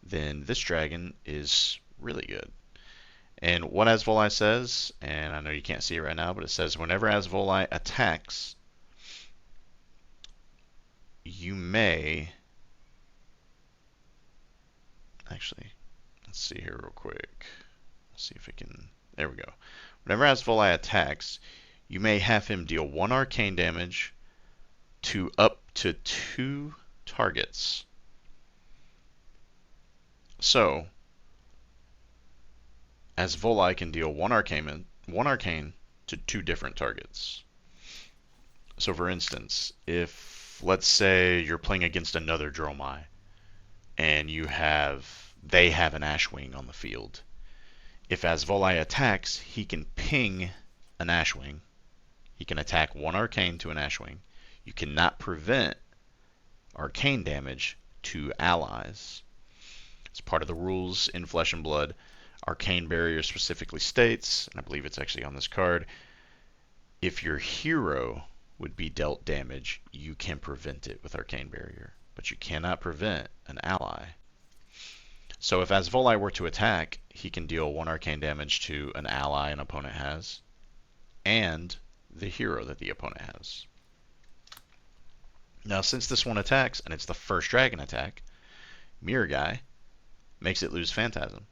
then this dragon is really good. And what Asvoli says, and I know you can't see it right now, but it says whenever Asvoli attacks, you may... Actually, let's see here real quick. Let's see if we can... There we go. Whenever Asvoli attacks, you may have him deal 1 arcane damage to up to 2 targets. So, Asvoli can deal 1 arcane to 2 different targets. So for instance, if let's say you're playing against another Dromai and they have an Ashwing on the field. If Asvoli attacks, he can ping an Ashwing. He can attack 1 arcane to an Ashwing. You cannot prevent arcane damage to allies. It's part of the rules in Flesh and Blood. Arcane Barrier specifically states, and I believe it's actually on this card, if your hero would be dealt damage, you can prevent it with Arcane Barrier, but you cannot prevent an ally. So if Asvoli were to attack, he can deal 1 arcane damage to an ally an opponent has, and the hero that the opponent has. Now since this one attacks, and it's the first dragon attack, Mirror Guy makes it lose Phantasm.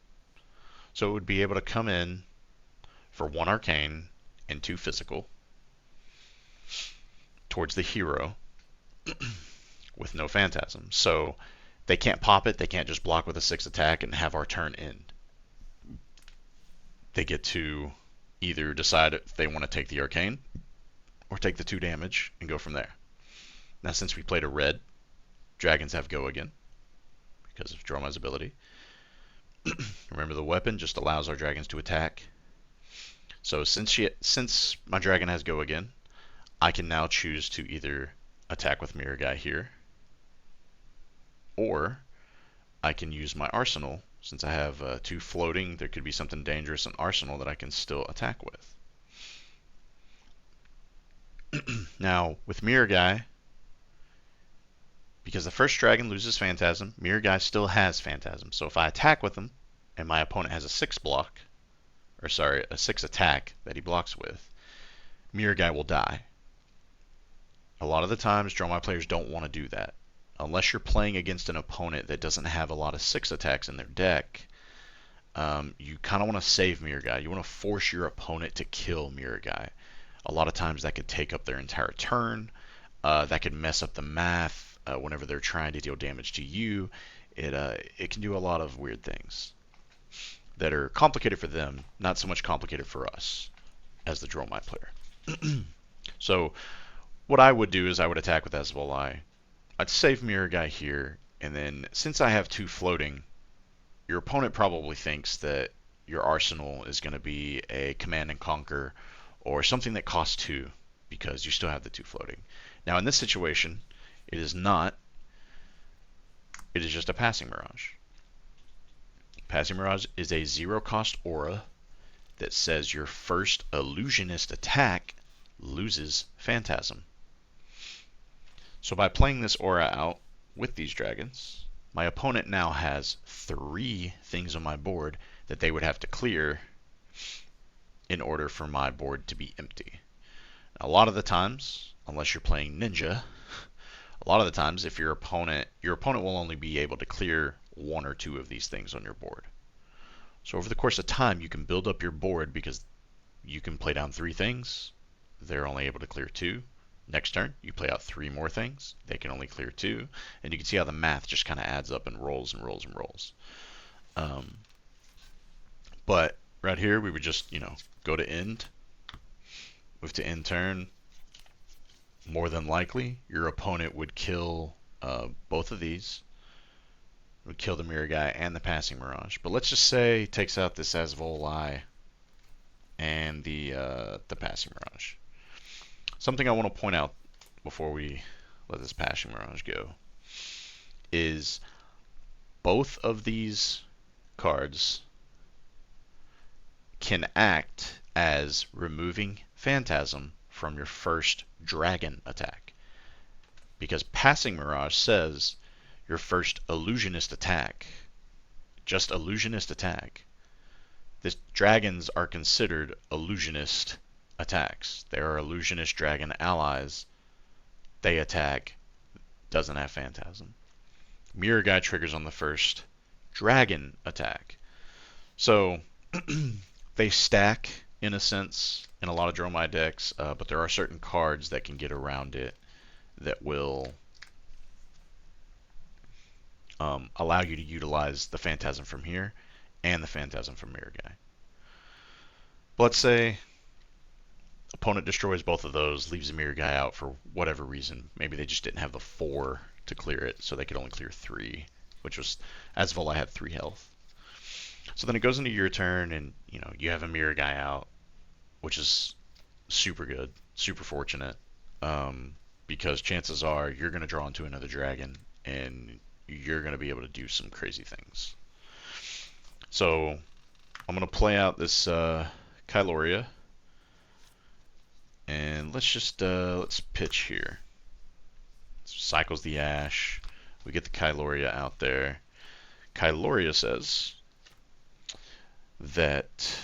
So it would be able to come in for 1 arcane and 2 physical towards the hero with no Phantasm. So they can't pop it, they can't just block with a 6 attack and have our turn end. They get to either decide if they want to take the arcane or take the 2 damage and go from there. Now since we played a red, dragons have go again because of Dromai's ability. Remember, the weapon just allows our dragons to attack. So since my dragon has go again, I can now choose to either attack with Mirror Guy here, or I can use my arsenal. Since I have 2 floating, there could be something dangerous in arsenal that I can still attack with. Now, with Mirror Guy, because the first dragon loses Phantasm, Mirror Guy still has Phantasm. So if I attack with him, and my opponent has a 6 attack that he blocks with, Mirror Guy will die. A lot of the times, Dromai players don't want to do that. Unless you're playing against an opponent that doesn't have a lot of 6 attacks in their deck, you kind of want to save Mirror Guy. You want to force your opponent to kill Mirror Guy. A lot of times that could take up their entire turn. That could mess up the math whenever they're trying to deal damage to you. It can do a lot of weird things that are complicated for them, not so much complicated for us as the Dromai player. So what I would do is I would attack with Asvoli. I'd save Mirror Guy here, and then since I have 2 floating, your opponent probably thinks that your arsenal is going to be a Command and Conquer or something that costs 2 because you still have the 2 floating. Now in this situation, it is not. It is just a Passing Mirage. Passing Mirage is a 0-cost aura that says your first illusionist attack loses Phantasm. So by playing this aura out with these dragons, my opponent now has 3 things on my board that they would have to clear in order for my board to be empty. Now, a lot of the times, unless you're playing Ninja, a lot of the times if your opponent will only be able to clear 1 or 2 of these things on your board. So over the course of time, you can build up your board because you can play down 3 things. They're only able to clear 2. Next turn, you play out 3 more things. They can only clear 2. And you can see how the math just kind of adds up and rolls and rolls and rolls. But right here, we would just, go to end. Move to end turn. More than likely, your opponent would kill both of these. Would kill the Mirror Guy and the Passing Mirage. But let's just say it takes out this Asvolai and the Passing Mirage. Something I want to point out before we let this Passing Mirage go is both of these cards can act as removing Phantasm from your first dragon attack. Because Passing Mirage says your first illusionist attack, just illusionist attack. This dragons are considered illusionist attacks. There are illusionist dragon allies. They attack, doesn't have Phantasm. Mirror Guy triggers on the first dragon attack. So they stack in a sense in a lot of Dromai decks, but there are certain cards that can get around it that will allow you to utilize the Phantasm from here and the Phantasm from Mirror Guy. But let's say opponent destroys both of those, leaves a Mirror Guy out for whatever reason. Maybe they just didn't have the 4 to clear it, so they could only clear 3, which was, Asvolai had 3 health. So then it goes into your turn, and you have a Mirror Guy out, which is super good, super fortunate, because chances are you're going to draw into another dragon, and you're going to be able to do some crazy things. So I'm going to play out this Kyloria, and let's pitch here. Cycles the Ash. We get the Kyloria out there. Kyloria says that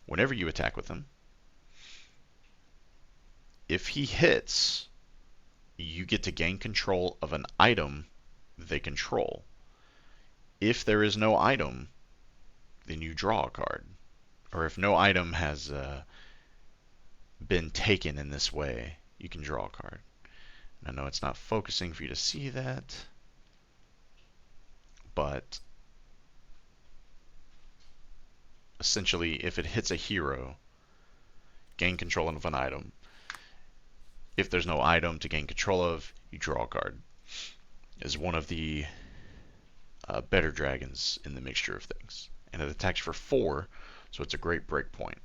whenever you attack with him, if he hits, you get to gain control of an item they control. If there is no item, then you draw a card. Or if no item has been taken in this way, you can draw a card. And I know it's not focusing for you to see that, but essentially, if it hits a hero, gain control of an item. If there's no item to gain control of, you draw a card. Is one of the better dragons in the mixture of things. And it attacks for 4, so it's a great break point.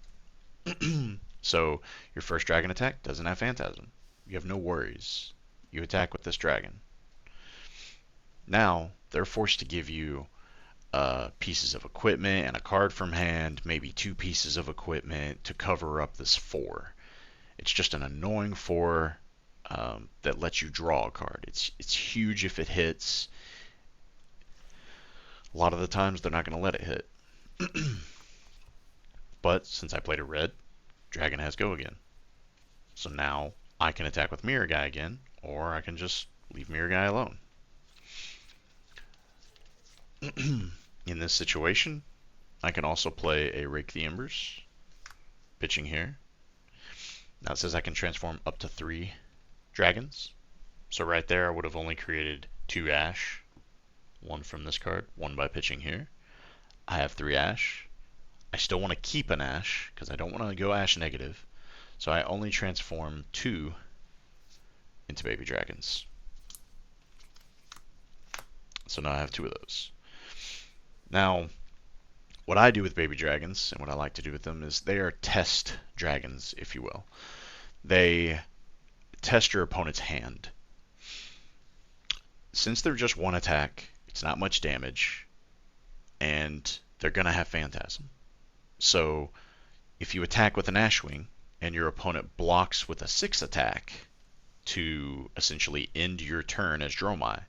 So your first dragon attack doesn't have Phantasm. You have no worries. You attack with this dragon. Now, they're forced to give you pieces of equipment and a card from hand, maybe 2 pieces of equipment to cover up this 4. It's just an annoying 4 that lets you draw a card. It's huge if it hits. A lot of the times they're not going to let it hit. But since I played a red, dragon has go again. So now I can attack with Mirror Guy again, or I can just leave Mirror Guy alone. In this situation, I can also play a Rake the Embers, pitching here. Now it says I can transform up to 3 dragons. So right there I would have only created 2 Ash. 1 from this card, 1 by pitching here. I have 3 Ash. I still want to keep an Ash, because I don't want to go Ash negative. So I only transform 2 into baby dragons. So now I have 2 of those. Now, what I do with baby dragons, and what I like to do with them, is they are test dragons, if you will. They test your opponent's hand. since they're just one attack, it's not much damage, and they're going to have Phantasm. So if you attack with an Ashwing and your opponent blocks with a 6 attack to essentially end your turn as Dromai,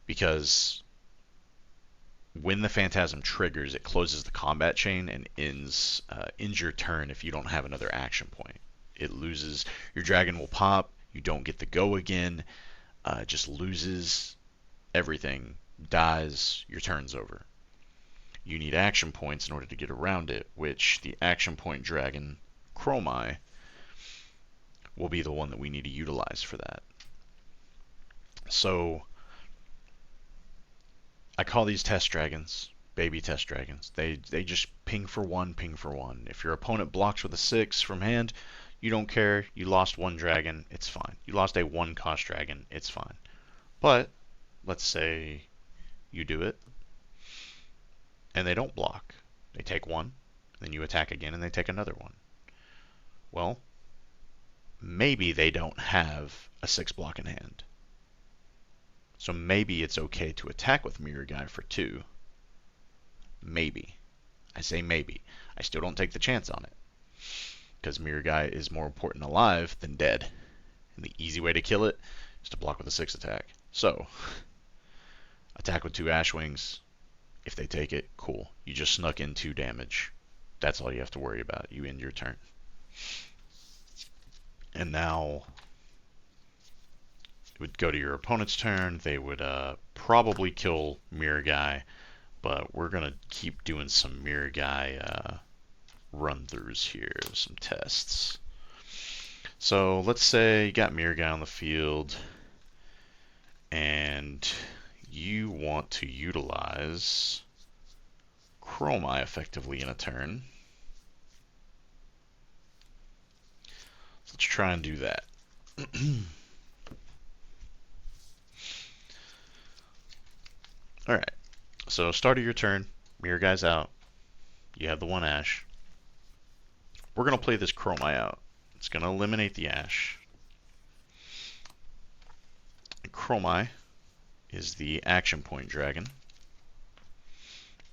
because when the Phantasm triggers, it closes the combat chain and ends your turn if you don't have another action point. It loses, your dragon will pop, you don't get the go again, just loses everything, dies, your turn's over. You need action points in order to get around it, which the action point dragon, Dromai, will be the one that we need to utilize for that. So I call these test dragons, baby test dragons. They just ping for one, ping for one. If your opponent blocks with a 6 from hand, you don't care. You lost one dragon, it's fine. You lost a 1-cost dragon, it's fine. But let's say you do it, and they don't block. They take one, then you attack again, and they take another one. Well, maybe they don't have a 6 block in hand. So maybe it's okay to attack with Mirror Guy for 2. Maybe. I say maybe. I still don't take the chance on it, because Mirror Guy is more important alive than dead. And the easy way to kill it is to block with a 6 attack. So, attack with 2 Ashwings. If they take it, cool. You just snuck in 2 damage. That's all you have to worry about. You end your turn. And now it would go to your opponent's turn. They would probably kill Mirror Guy, but we're going to keep doing some Mirror Guy run-throughs here, some tests. So let's say you got Mirror Guy on the field, and you want to utilize Dromai effectively in a turn. So let's try and do that. Alright, so start of your turn, Mirror Guy's out. You have the 1 Ash. We're going to play this Dromai out. It's going to eliminate the Ash. Dromai is the action point dragon.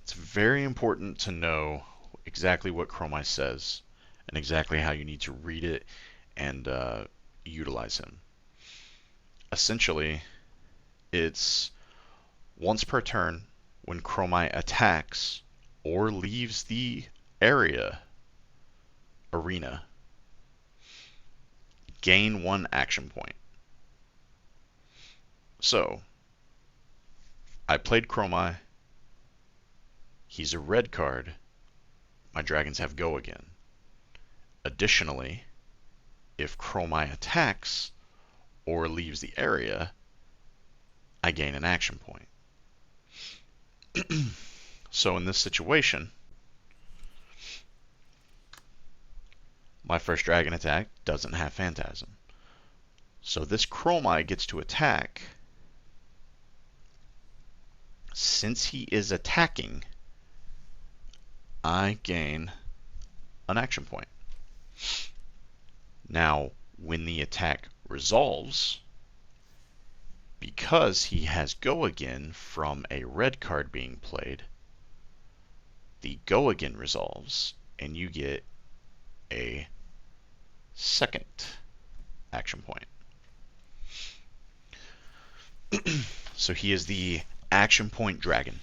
It's very important to know exactly what Dromai says and exactly how you need to read it and utilize him. Essentially, it's once per turn when Dromai attacks or leaves the arena, gain 1 action point. So, I played Dromai. He's a red card. My dragons have go again. Additionally, if Dromai attacks or leaves the area, I gain an action point. So in this situation, my first dragon attack doesn't have Phantasm. So this Dromai gets to attack. Since he is attacking, I gain an action point. Now, when the attack resolves, because he has go again from a red card being played, the go again resolves, and you get a second action point. So he is the action point dragon.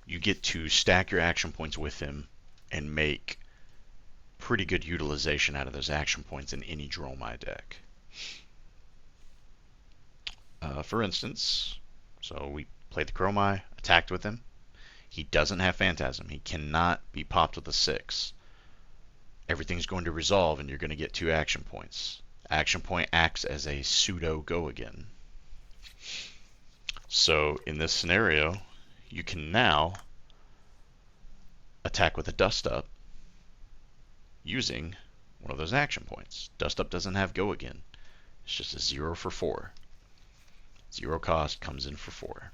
You get to stack your action points with him and make pretty good utilization out of those action points in any Dromai deck. For instance, so we played the Dromai, attacked with him. He doesn't have Phantasm. He cannot be popped with a 6. Everything's going to resolve and you're going to get 2 action points. Action point acts as a pseudo go again. So in this scenario, you can now attack with a Dust Up using one of those action points. Dust Up doesn't have go again. It's just a 0 for 4. 0 cost, comes in for 4.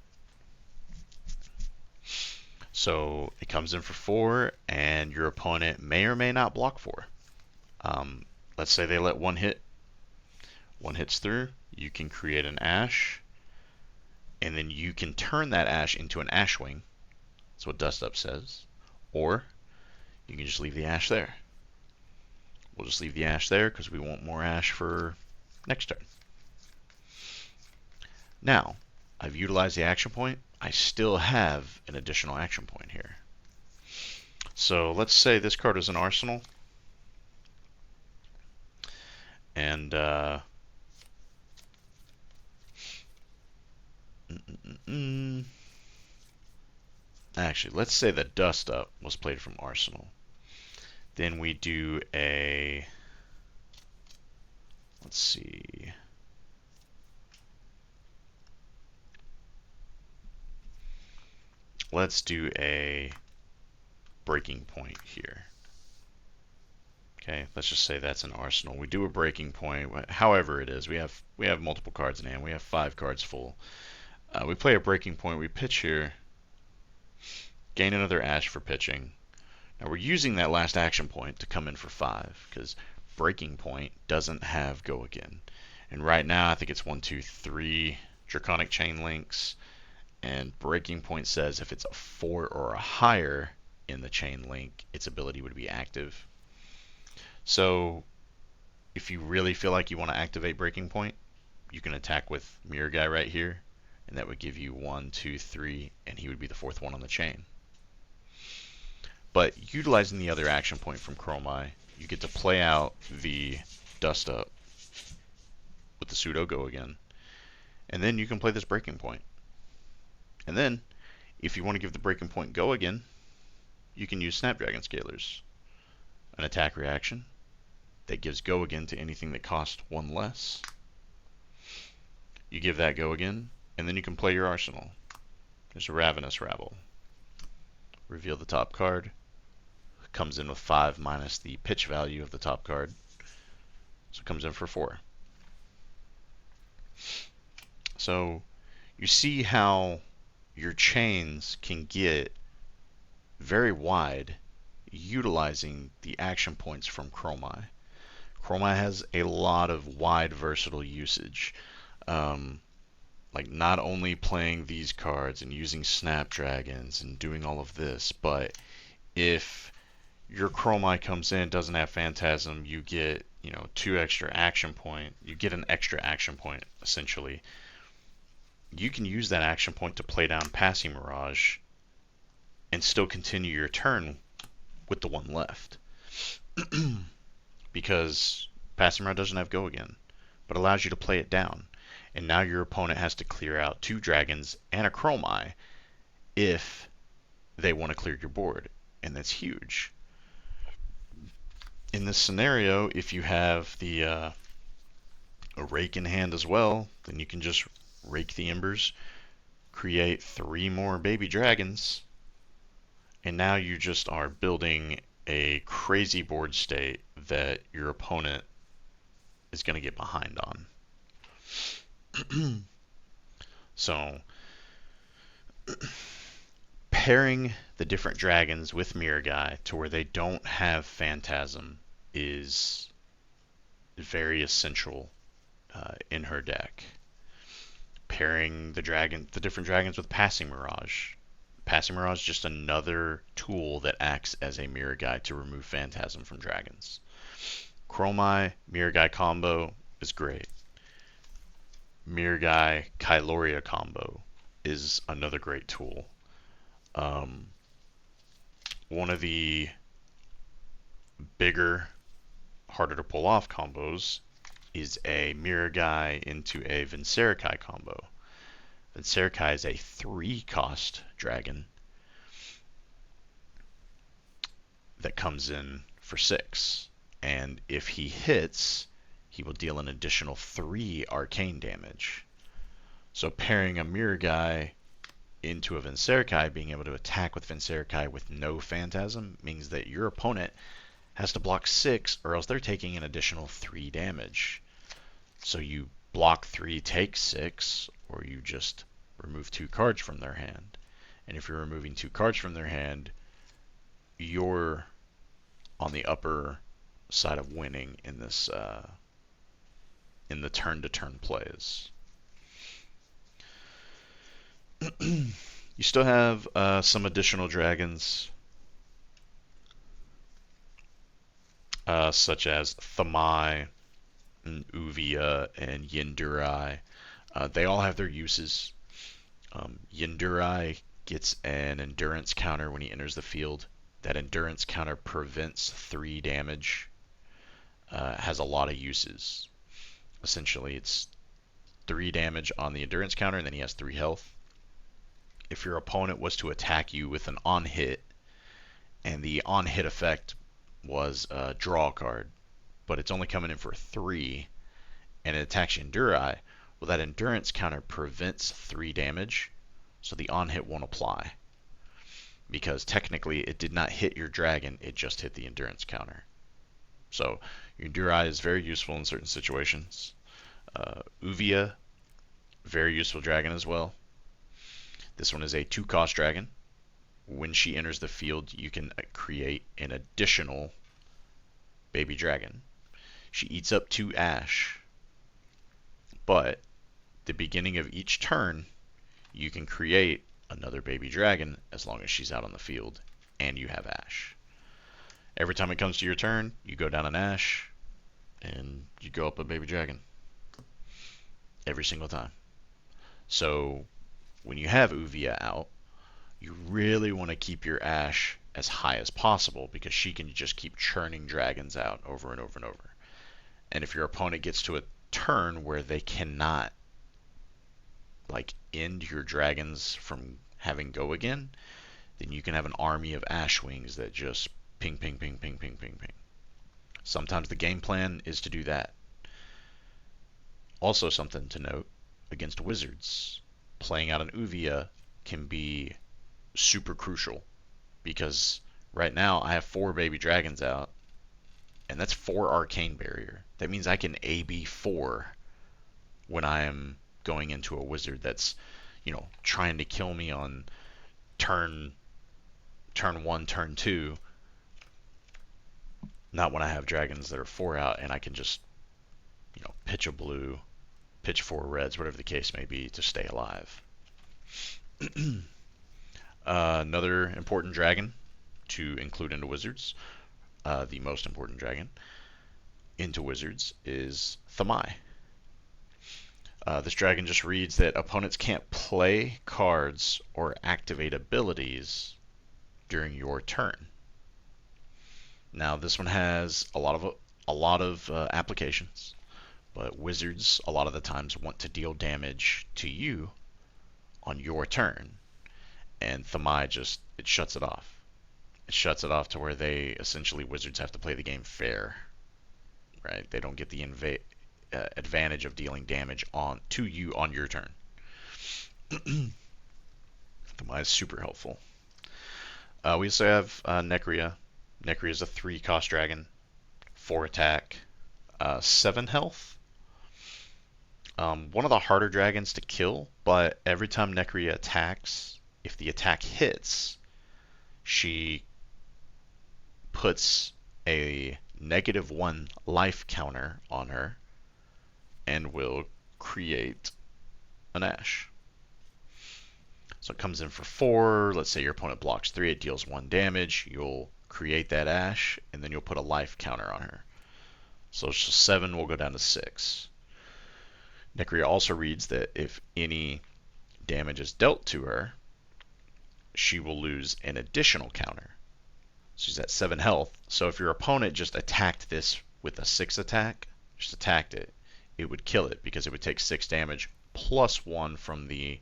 So it comes in for 4, and your opponent may or may not block 4. Let's say they let 1 hit. 1 hits through. You can create an Ash, and then you can turn that ash into an ash wing. That's what Dust Up says. Or you can just leave the ash there. We'll just leave the ash there because we want more ash for next turn. Now, I've utilized the action point. I still have an additional action point here. So let's say this card is an arsenal. And actually, let's say that Dust Up was played from arsenal. Then we do a, let's see. Let's do a breaking point here. Okay, let's just say that's an arsenal. We do a breaking point, however it is. We have multiple cards in hand. We have 5 cards full. We play a breaking point. We pitch here, gain another ash for pitching. Now we're using that last action point to come in for 5 because breaking point doesn't have go again. And right now I think it's 1, 2, 3 draconic chain links. And breaking point says if it's a 4 or a higher in the chain link, its ability would be active. So if you really feel like you want to activate breaking point, you can attack with Mirror Guy right here, and that would give you 1, 2, 3, and he would be the 4th one on the chain. But utilizing the other action point from Dromai, you get to play out the Dust Up with the pseudo go again, and then you can play this breaking point. And then, if you want to give the breaking point go again, you can use Snapdragon Scalers, an attack reaction that gives go again to anything that costs 1 less. You give that go again, and then you can play your arsenal. There's a Ravenous Rabble. Reveal the top card. Comes in with 5 minus the pitch value of the top card. So it comes in for 4. So you see how your chains can get very wide utilizing the action points from Dromai. Dromai has a lot of wide versatile usage. Like not only playing these cards and using Snapdragons and doing all of this, but if your Dromai comes in, doesn't have Phantasm, you get, 2 extra action point. You get an extra action point essentially. You can use that action point to play down Passing Mirage and still continue your turn with the 1 left. Because Passing Mirage doesn't have go again, but allows you to play it down. And now your opponent has to clear out 2 dragons and a Dromai if they want to clear your board, and that's huge. In this scenario, if you have the a rake in hand as well, then you can just rake the embers, create 3 more baby dragons, and now you just are building a crazy board state that your opponent is going to get behind on. So pairing the different dragons with Mirror Guy to where they don't have Phantasm is very essential in her deck. Pairing the different dragons with Passing Mirage. Passing Mirage is just another tool that acts as a Mirror Guy to remove Phantasm from dragons. Dromai Mirror Guy combo is great. Mirror Guy Kyloria combo is another great tool. One of the bigger, harder to pull off combos is a Mirror Guy into a Vincerikai combo. Vincerikai is a 3-cost dragon that comes in for 6. And if he hits, he will deal an additional 3 arcane damage. So pairing a Mirror Guy into a Vincerikai, being able to attack with Vincerikai with no Phantasm, means that your opponent has to block 6 or else they're taking an additional 3 damage. So you block 3, take 6, or you just remove 2 cards from their hand. And if you're removing 2 cards from their hand, you're on the upper side of winning in this in the turn-to-turn plays. You still have some additional dragons, such as Thamai, and Uvia, and Yindurai. They all have their uses. Yindurai gets an endurance counter when he enters the field. That endurance counter prevents 3 damage. Has a lot of uses. Essentially, it's 3 damage on the endurance counter, and then he has 3 health. If your opponent was to attack you with an on-hit, and the on-hit effect was draw a card, but it's only coming in for 3, and it attacks Yindurai, well, that endurance counter prevents 3 damage, so the on-hit won't apply. Because technically it did not hit your dragon, it just hit the endurance counter. So Yindurai is very useful in certain situations. Uvia, very useful dragon as well. This one is a 2-cost dragon. When she enters the field, you can create an additional baby dragon. She eats up 2 ash, but the beginning of each turn, you can create another baby dragon as long as she's out on the field and you have ash. Every time it comes to your turn, you go down an ash and you go up a baby dragon. Every single time. So when you have Uvia out, you really want to keep your ash as high as possible because she can just keep churning dragons out over and over and over. And if your opponent gets to a turn where they cannot end your dragons from having go again, then you can have an army of ash wings that just ping, ping, ping, ping, ping, ping, ping. Sometimes the game plan is to do that. Also something to note, against wizards, playing out an Uvia can be super crucial because right now I have 4 baby dragons out, and that's 4 arcane barrier. That means I can AB 4 when I am going into a wizard that's, trying to kill me on turn 1, turn 2. Not when I have dragons that are 4 out and I can just, pitch a blue, pitch 4 reds, whatever the case may be, to stay alive. Another important dragon to include into wizards, the most important dragon into wizards, is Thamai. This dragon just reads that opponents can't play cards or activate abilities during your turn. Now this one has a lot of applications, but wizards a lot of the times want to deal damage to you on your turn, and Thamai it shuts it off. It shuts it off to where wizards have to play the game fair, right? They don't get the advantage of dealing damage to you on your turn. Thamai is super helpful. We also have Necria. Necria is a 3-cost dragon, 4 attack, 7 health. One of the harder dragons to kill, but every time Necria attacks, if the attack hits, she puts a -1 life counter on her and will create an ash. So it comes in for 4. Let's say your opponent blocks 3, it deals 1 damage. You'll create that ash, and then you'll put a life counter on her. So 7 will go down to 6. Necria also reads that if any damage is dealt to her, she will lose an additional counter. She's at 7 health. So if your opponent just attacked this with a 6 attack, just attacked it, it would kill it because it would take 6 damage plus 1 from the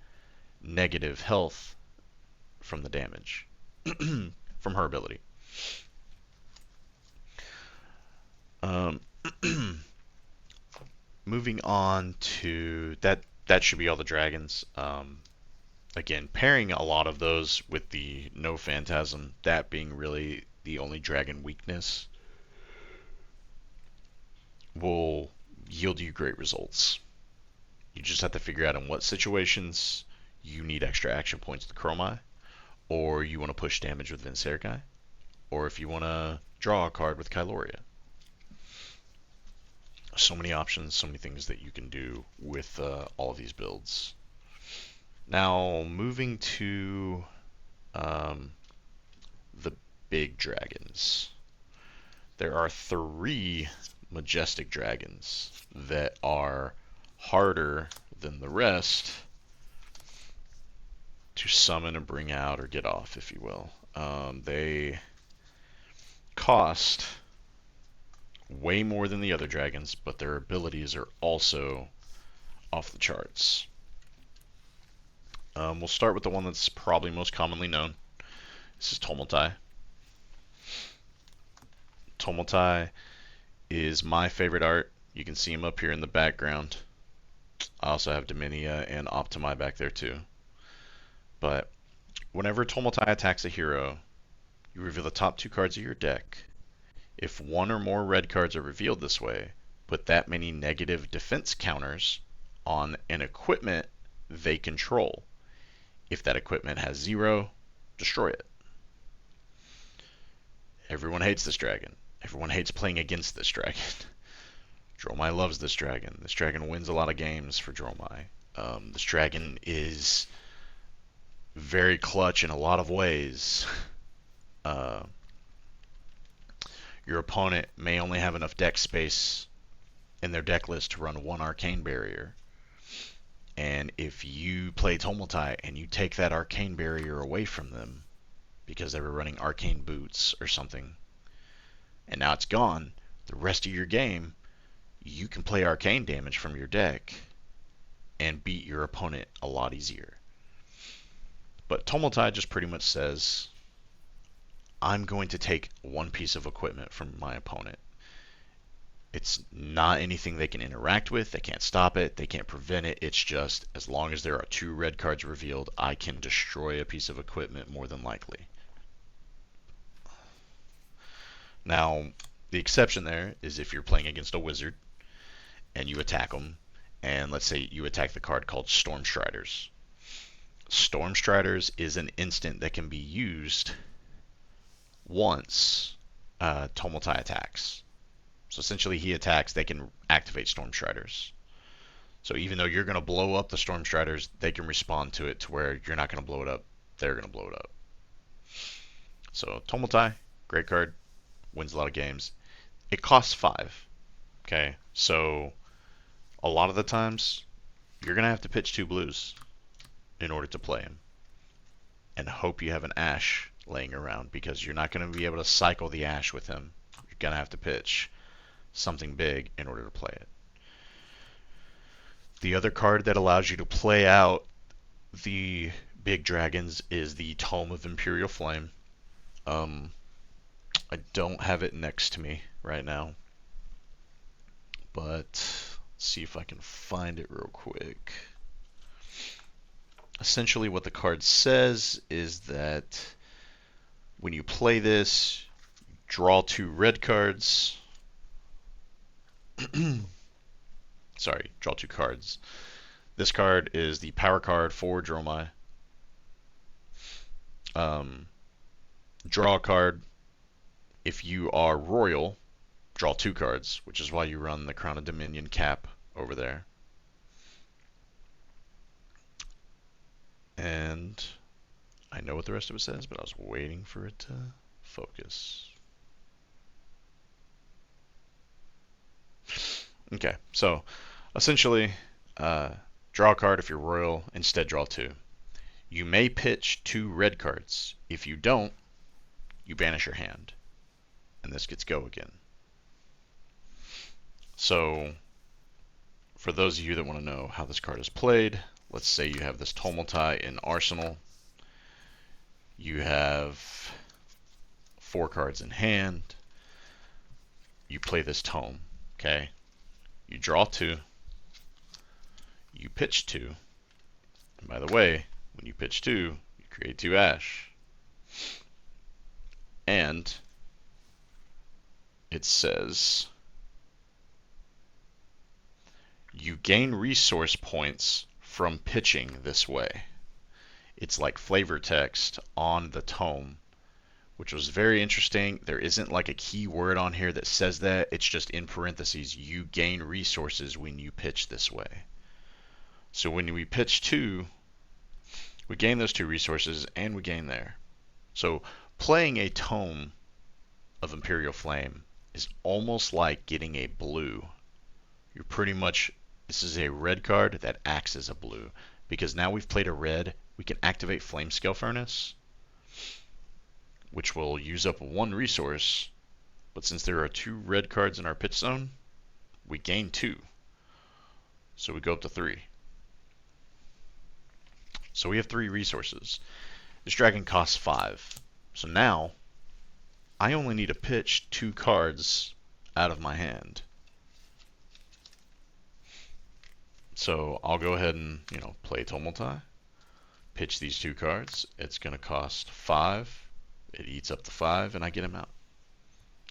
negative health from the damage from her ability. Moving on to that should be all the dragons. Again, pairing a lot of those with the no phantasm, that being really the only dragon weakness, will yield you great results. You just have to figure out in what situations you need extra action points with Dromai, or you want to push damage with Vincergai, or if you want to draw a card with Kyloria. So many options, so many things that you can do with all of these builds. Now, moving to the big dragons. There are 3 majestic dragons that are harder than the rest to summon and bring out or get off, if you will. They cost way more than the other dragons, but their abilities are also off the charts. We'll start with the one that's probably most commonly known. This is Tomultai. Tomultai is my favorite art. You can see him up here in the background. I also have Dominia and Optimi back there too. But whenever Tomultai attacks a hero, you reveal the top 2 cards of your deck. If 1 or more red cards are revealed this way, put that many negative defense counters on an equipment they control. If that equipment has 0, destroy it. Everyone hates this dragon. Everyone hates playing against this dragon. Dromai loves this dragon. This dragon wins a lot of games for Dromai. This dragon is very clutch in a lot of ways. Your opponent may only have enough deck space in their deck list to run 1 arcane barrier. And if you play Tomultai and you take that arcane barrier away from them because they were running arcane boots or something, and now it's gone, the rest of your game you can play arcane damage from your deck and beat your opponent a lot easier. But Tomultai just pretty much says, I'm going to take 1 piece of equipment from my opponent. It's not anything they can interact with. They can't stop it. They can't prevent it. It's just, as long as there are 2 red cards revealed, I can destroy a piece of equipment more than likely. Now, the exception there is if you're playing against a wizard and you attack them, and let's say you attack the card called Stormstriders. Stormstriders is an instant that can be used once Tomultai attacks. So essentially he attacks, they can activate Stormstriders. So even though you're going to blow up the Stormstriders, they can respond to it to where you're not going to blow it up, they're going to blow it up. So Tomultai, great card, wins a lot of games. It costs 5. Okay, so a lot of the times you're going to have to pitch 2 blues in order to play him. And hope you have an Ash laying around, because you're not going to be able to cycle the Ash with him. You're going to have to pitch something big in order to play it. The other card that allows you to play out the big dragons is the Tome of Imperial Flame. I don't have it next to me right now, but let's see if I can find it real quick. Essentially what the card says is that when you play this, draw 2 red cards. Sorry, draw 2 cards. This card is the power card for Dromai. Draw a card. If you are royal, draw 2 cards, which is why you run the Crown of Dominion cap over there. And I know what the rest of it says, but I was waiting for it to focus. Okay, so essentially, draw a card if you're royal, instead draw 2. You may pitch 2 red cards. If you don't, you banish your hand, and this gets go again. So, for those of you that want to know how this card is played, let's say you have this Tomultai in Arsenal. You have 4 cards in hand. You play this Tome, okay? You draw 2. You pitch 2. And by the way, when you pitch 2, you create 2 Ash. And it says you gain resource points from pitching this way. It's like flavor text on the Tome, which was very interesting. There isn't like a key word on here that says that. It's just in parentheses, you gain resources when you pitch this way. So when we pitch 2, We gain those 2 resources, and we gain there. So playing a Tome of Imperial Flame is almost like getting a blue. You're pretty much, this is a red card that acts as a blue. Because now we've played a red, we can activate Flame Scale Furnace, which will use up 1 resource. But since there are 2 red cards in our pitch zone, we gain 2. So we go up to 3. So we have 3 resources. This dragon costs 5. So now, I only need to pitch 2 cards out of my hand. So I'll go ahead and, play Tumulti, pitch these 2 cards. It's going to cost 5. It eats up the 5, and I get him out.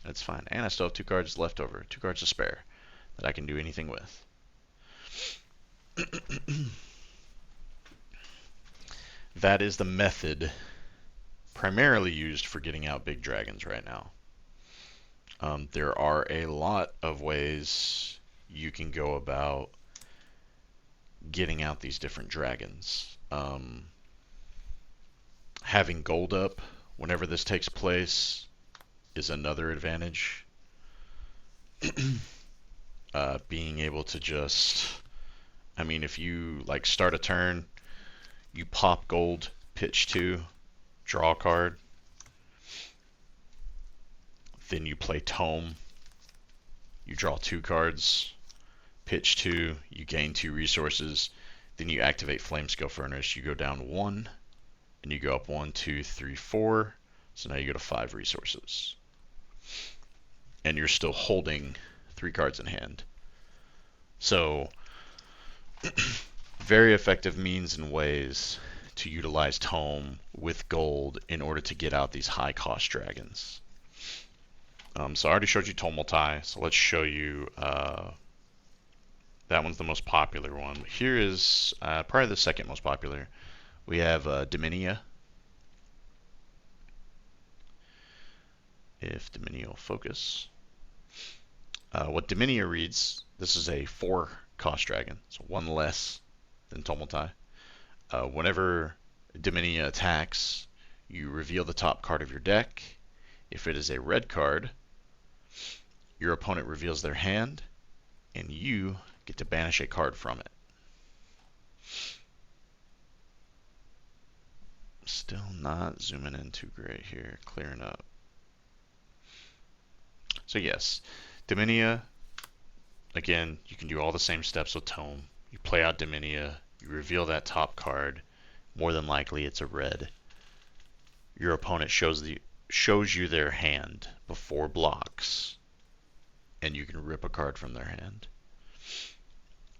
That's fine. And I still have 2 cards left over, 2 cards to spare that I can do anything with. That is the method primarily used for getting out big dragons right now. There are a lot of ways you can go about getting out these different dragons. Having gold up whenever this takes place is another advantage. Being able to just, if you start a turn, you pop gold, pitch 2, draw a card, then you play Tome, you draw 2 cards, pitch 2, you gain 2 resources, then you activate Flame Scale Furnace, you go down 1, and you go up 1, 2, 3, 4, so now you go to 5 resources. And you're still holding 3 cards in hand. So, very effective means and ways to utilize Tome with gold in order to get out these high cost dragons. So I already showed you Tumulti, so let's show you, that one's the most popular one. Here is probably the second most popular. We have Dominia. If Dominia will focus. What Dominia reads, this is a 4 cost dragon, so 1 less than Tumulti. Whenever Dominia attacks, you reveal the top card of your deck. If it is a red card, your opponent reveals their hand, and you get to banish a card from it. Still not zooming in too great here, clearing up. So yes, Dominia, again, you can do all the same steps with Tome. You play out Dominia, you reveal that top card, more than likely it's a red. Your opponent shows you their hand before blocks, and you can rip a card from their hand.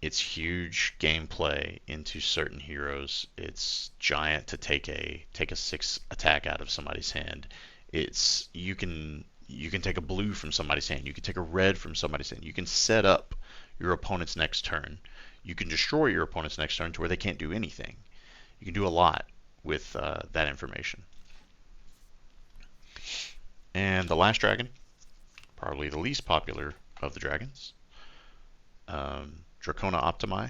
It's huge gameplay into certain heroes. It's giant to take a 6 attack out of somebody's hand. You can take a blue from somebody's hand. You can take a red from somebody's hand. You can set up your opponent's next turn. You can destroy your opponent's next turn to where they can't do anything. You can do a lot with that information. And the last dragon, probably the least popular of the dragons, Dracona Optimi.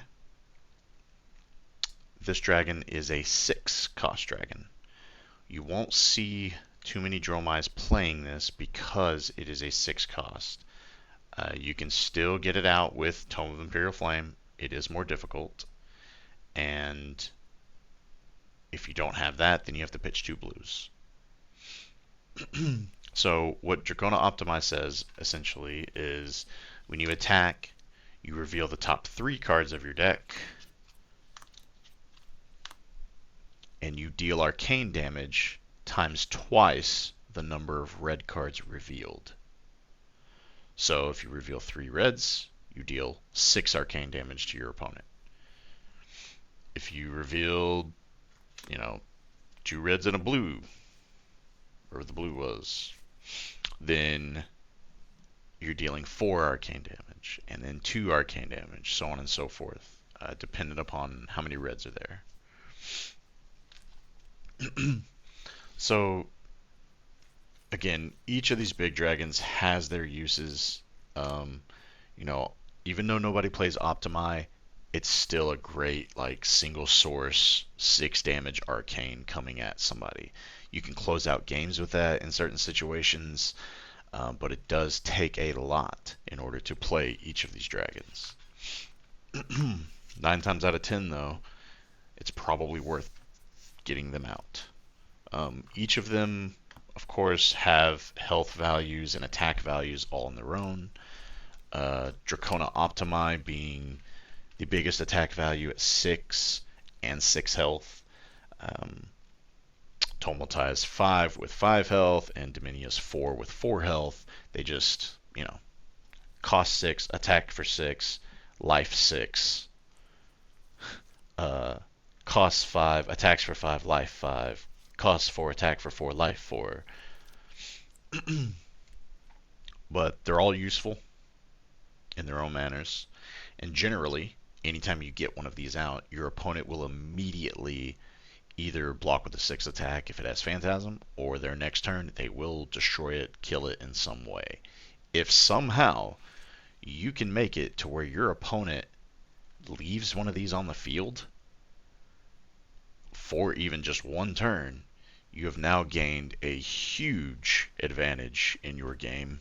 This dragon is a 6 cost dragon. You won't see too many Dromais playing this because it is a 6 cost. You can still get it out with Tome of Imperial Flame. It is more difficult. And if you don't have that, then you have to pitch 2 blues. So what Dracona Optimi says, essentially, is when you attack, you reveal the top 3 cards of your deck, and you deal arcane damage times twice the number of red cards revealed. So if you reveal 3 reds, you deal 6 arcane damage to your opponent. If you reveal, 2 reds and a blue, wherever the blue was, then you're dealing 4 arcane damage, and then 2 arcane damage, so on and so forth, dependent upon how many reds are there. So, again, each of these big dragons has their uses. Even though nobody plays Optimi, it's still a great like single source 6 damage arcane coming at somebody. You can close out games with that in certain situations, but it does take a lot in order to play each of these dragons. 9 times out of 10, though, it's probably worth getting them out. Each of them, of course, have health values and attack values all on their own. Dracona Optimi being the biggest attack value at 6 and 6 health. Tomotai is 5 with 5 health, and Dominia is 4 with 4 health. They just, cost 6, attack for 6, life 6. Costs 5, attacks for 5, life 5. Costs 4, attack for 4, life 4. But they're all useful in their own manners. And generally, anytime you get one of these out, your opponent will immediately either block with a 6 attack if it has Phantasm, or their next turn they will destroy it, kill it in some way. If somehow you can make it to where your opponent leaves one of these on the field for even just one turn, you have now gained a huge advantage in your game.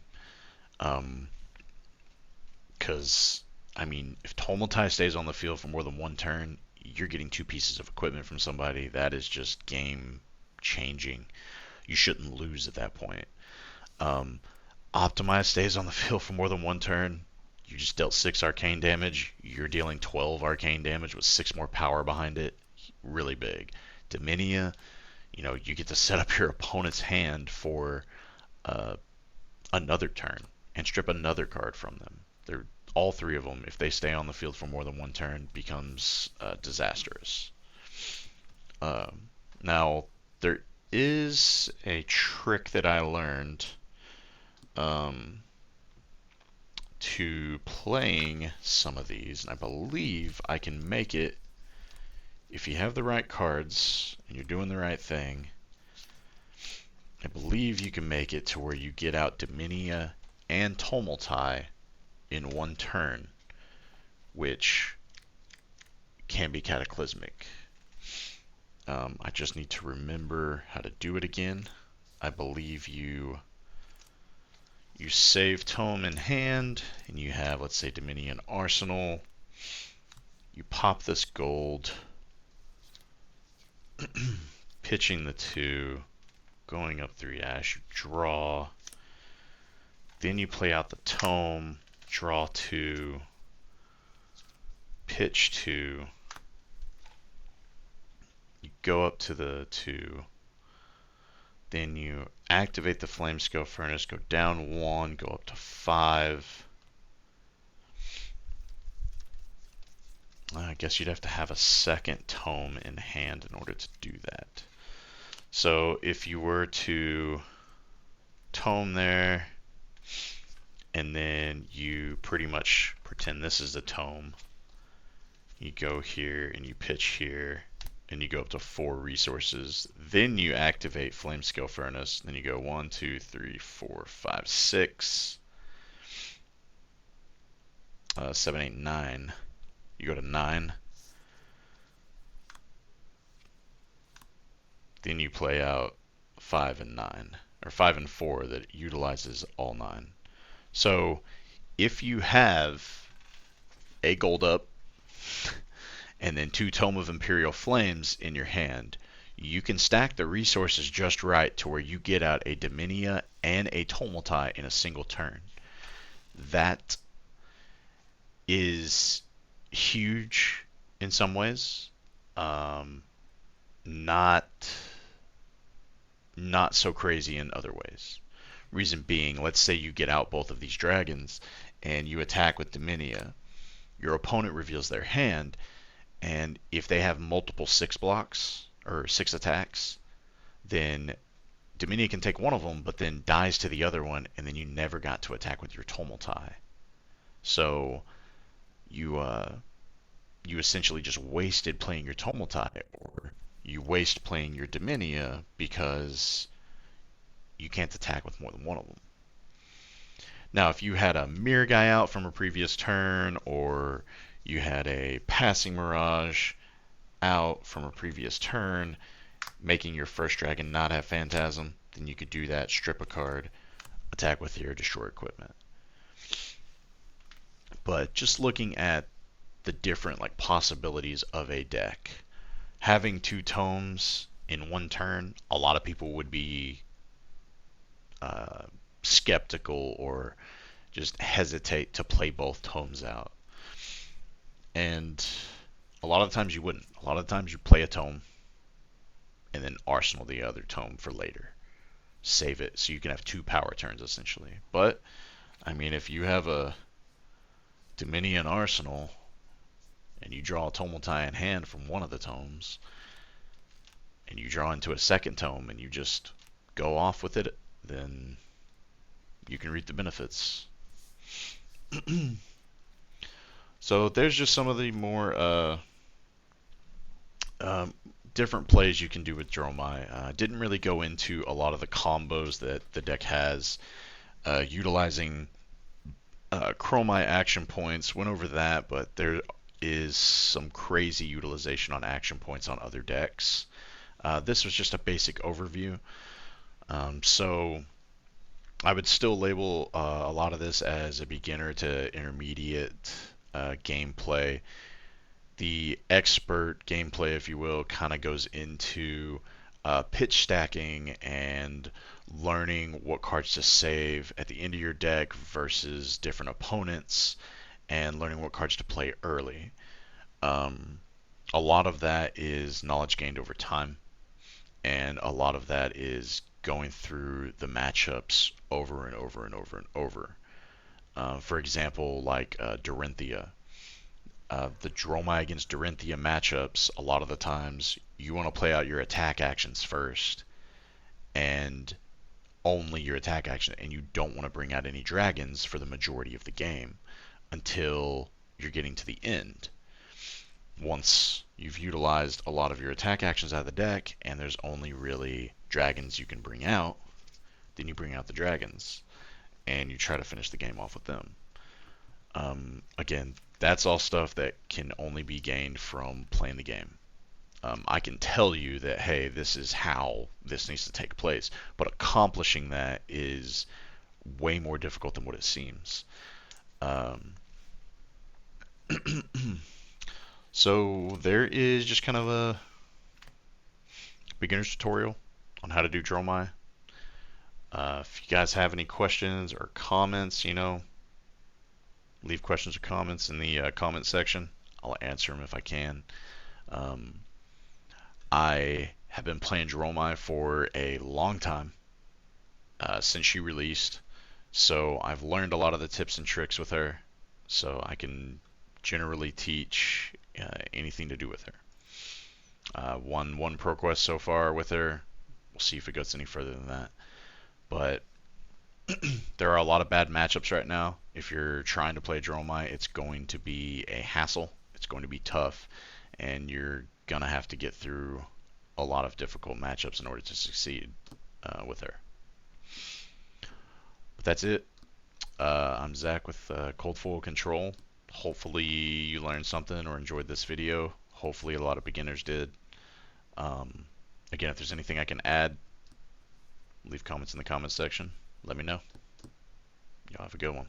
Because, if Tomotai stays on the field for more than one turn, you're getting 2 pieces of equipment from somebody. That is just game changing. You shouldn't lose at that point. Optimize stays on the field for more than one turn. You just dealt 6 arcane damage. You're dealing 12 arcane damage with 6 more power behind it. Really big. Dominia, you get to set up your opponent's hand for another turn and strip another card from them. They're all 3 of them, if they stay on the field for more than one turn, becomes disastrous. Now, there is a trick that I learned to playing some of these, and I believe I can make it, if you have the right cards and you're doing the right thing, I believe you can make it to where you get out Dominia and Tomotai in one turn, which can be cataclysmic. I just need to remember how to do it again. I believe you save Tome in hand, and you have, let's say, Dominion Arsenal. You pop this gold, pitching the 2, going up 3 ash, you draw. Then you play out the Tome, draw 2, pitch 2. You go up to the 2. Then you activate the Flamescale Furnace, go down 1, go up to 5. I guess you'd have to have a second Tome in hand in order to do that. So if you were to Tome there, and then you pretty much pretend this is the Tome, you go here and you pitch here, and you go up to 4 resources. Then you activate Flamescale Furnace. Then you go 1, 2, 3, 4, 5, 6, 7, 8, 9. You go to 9. Then you play out 5 and 9, or 5 and 4 that utilizes all 9. So if you have a gold up and then 2 Tome of Imperial Flames in your hand, you can stack the resources just right to where you get out a Dominia and a Tomotai in a single turn. That is huge in some ways. Not so crazy in other ways. Reason being, let's say you get out both of these dragons and you attack with Dominia. Your opponent reveals their hand, and if they have multiple 6 blocks or 6 attacks, then Dominia can take one of them, but then dies to the other one, and then you never got to attack with your Tomotai. So you essentially just wasted playing your Tomotai, or you waste playing your Dominia because you can't attack with more than one of them. Now, if you had a mirror guy out from a previous turn, or you had a passing mirage out from a previous turn, making your first dragon not have phantasm, then you could do that, strip a card, attack with your destroy equipment. But just looking at the different like possibilities of a deck, having two tomes in one turn, a lot of people would be skeptical or just hesitate to play both tomes out. And a lot of times you wouldn't. A lot of times you play a tome and then arsenal the other tome for later. Save it so you can have two power turns essentially. But I mean, if you have a Dominion arsenal and you draw a Tomotai in hand from one of the tomes, and you draw into a second tome and you just go off with it, then you can reap the benefits. So there's just some of the more different plays you can do with Dromai. Didn't really go into a lot of the combos that the deck has, utilizing Chromai action points. Went over that, but there is some crazy utilization on action points on other decks. This was just a basic overview. So I would still label a lot of this as a beginner to intermediate gameplay. The expert gameplay, if you will, kind of goes into pitch stacking and learning what cards to save at the end of your deck versus different opponents, and learning what cards to play early. A lot of that is knowledge gained over time, and a lot of that is going through the matchups over and over and over and over. For example, like Dorinthia. The Dromai against Dorinthia matchups, a lot of the times you want to play out your attack actions first, and only your attack action, and you don't want to bring out any dragons for the majority of the game until you're getting to the end. Once you've utilized a lot of your attack actions out of the deck and there's only really dragons you can bring out, then you bring out the dragons and you try to finish the game off with them. Again, that's all stuff that can only be gained from playing the game. I can tell you that, hey, this is how this needs to take place, but accomplishing that is way more difficult than what it seems. So there is just kind of a beginner's tutorial on how to do Dromai. If you guys have any questions or comments, leave questions or comments in the comment section. I'll answer them if I can. I have been playing Dromai for a long time, since she released, so I've learned a lot of the tips and tricks with her, so I can generally teach anything to do with her. Won one pro quest so far with her. We'll see if it goes any further than that. But there are a lot of bad matchups right now. If you're trying to play Dromai, it's going to be a hassle. It's going to be tough, and you're going to have to get through a lot of difficult matchups in order to succeed with her. But that's it. I'm Zach with Cold Foil Control. Hopefully you learned something or enjoyed this video. Hopefully a lot of beginners did. Again, if there's anything I can add, leave comments in the comments section. Let me know. Y'all have a good one.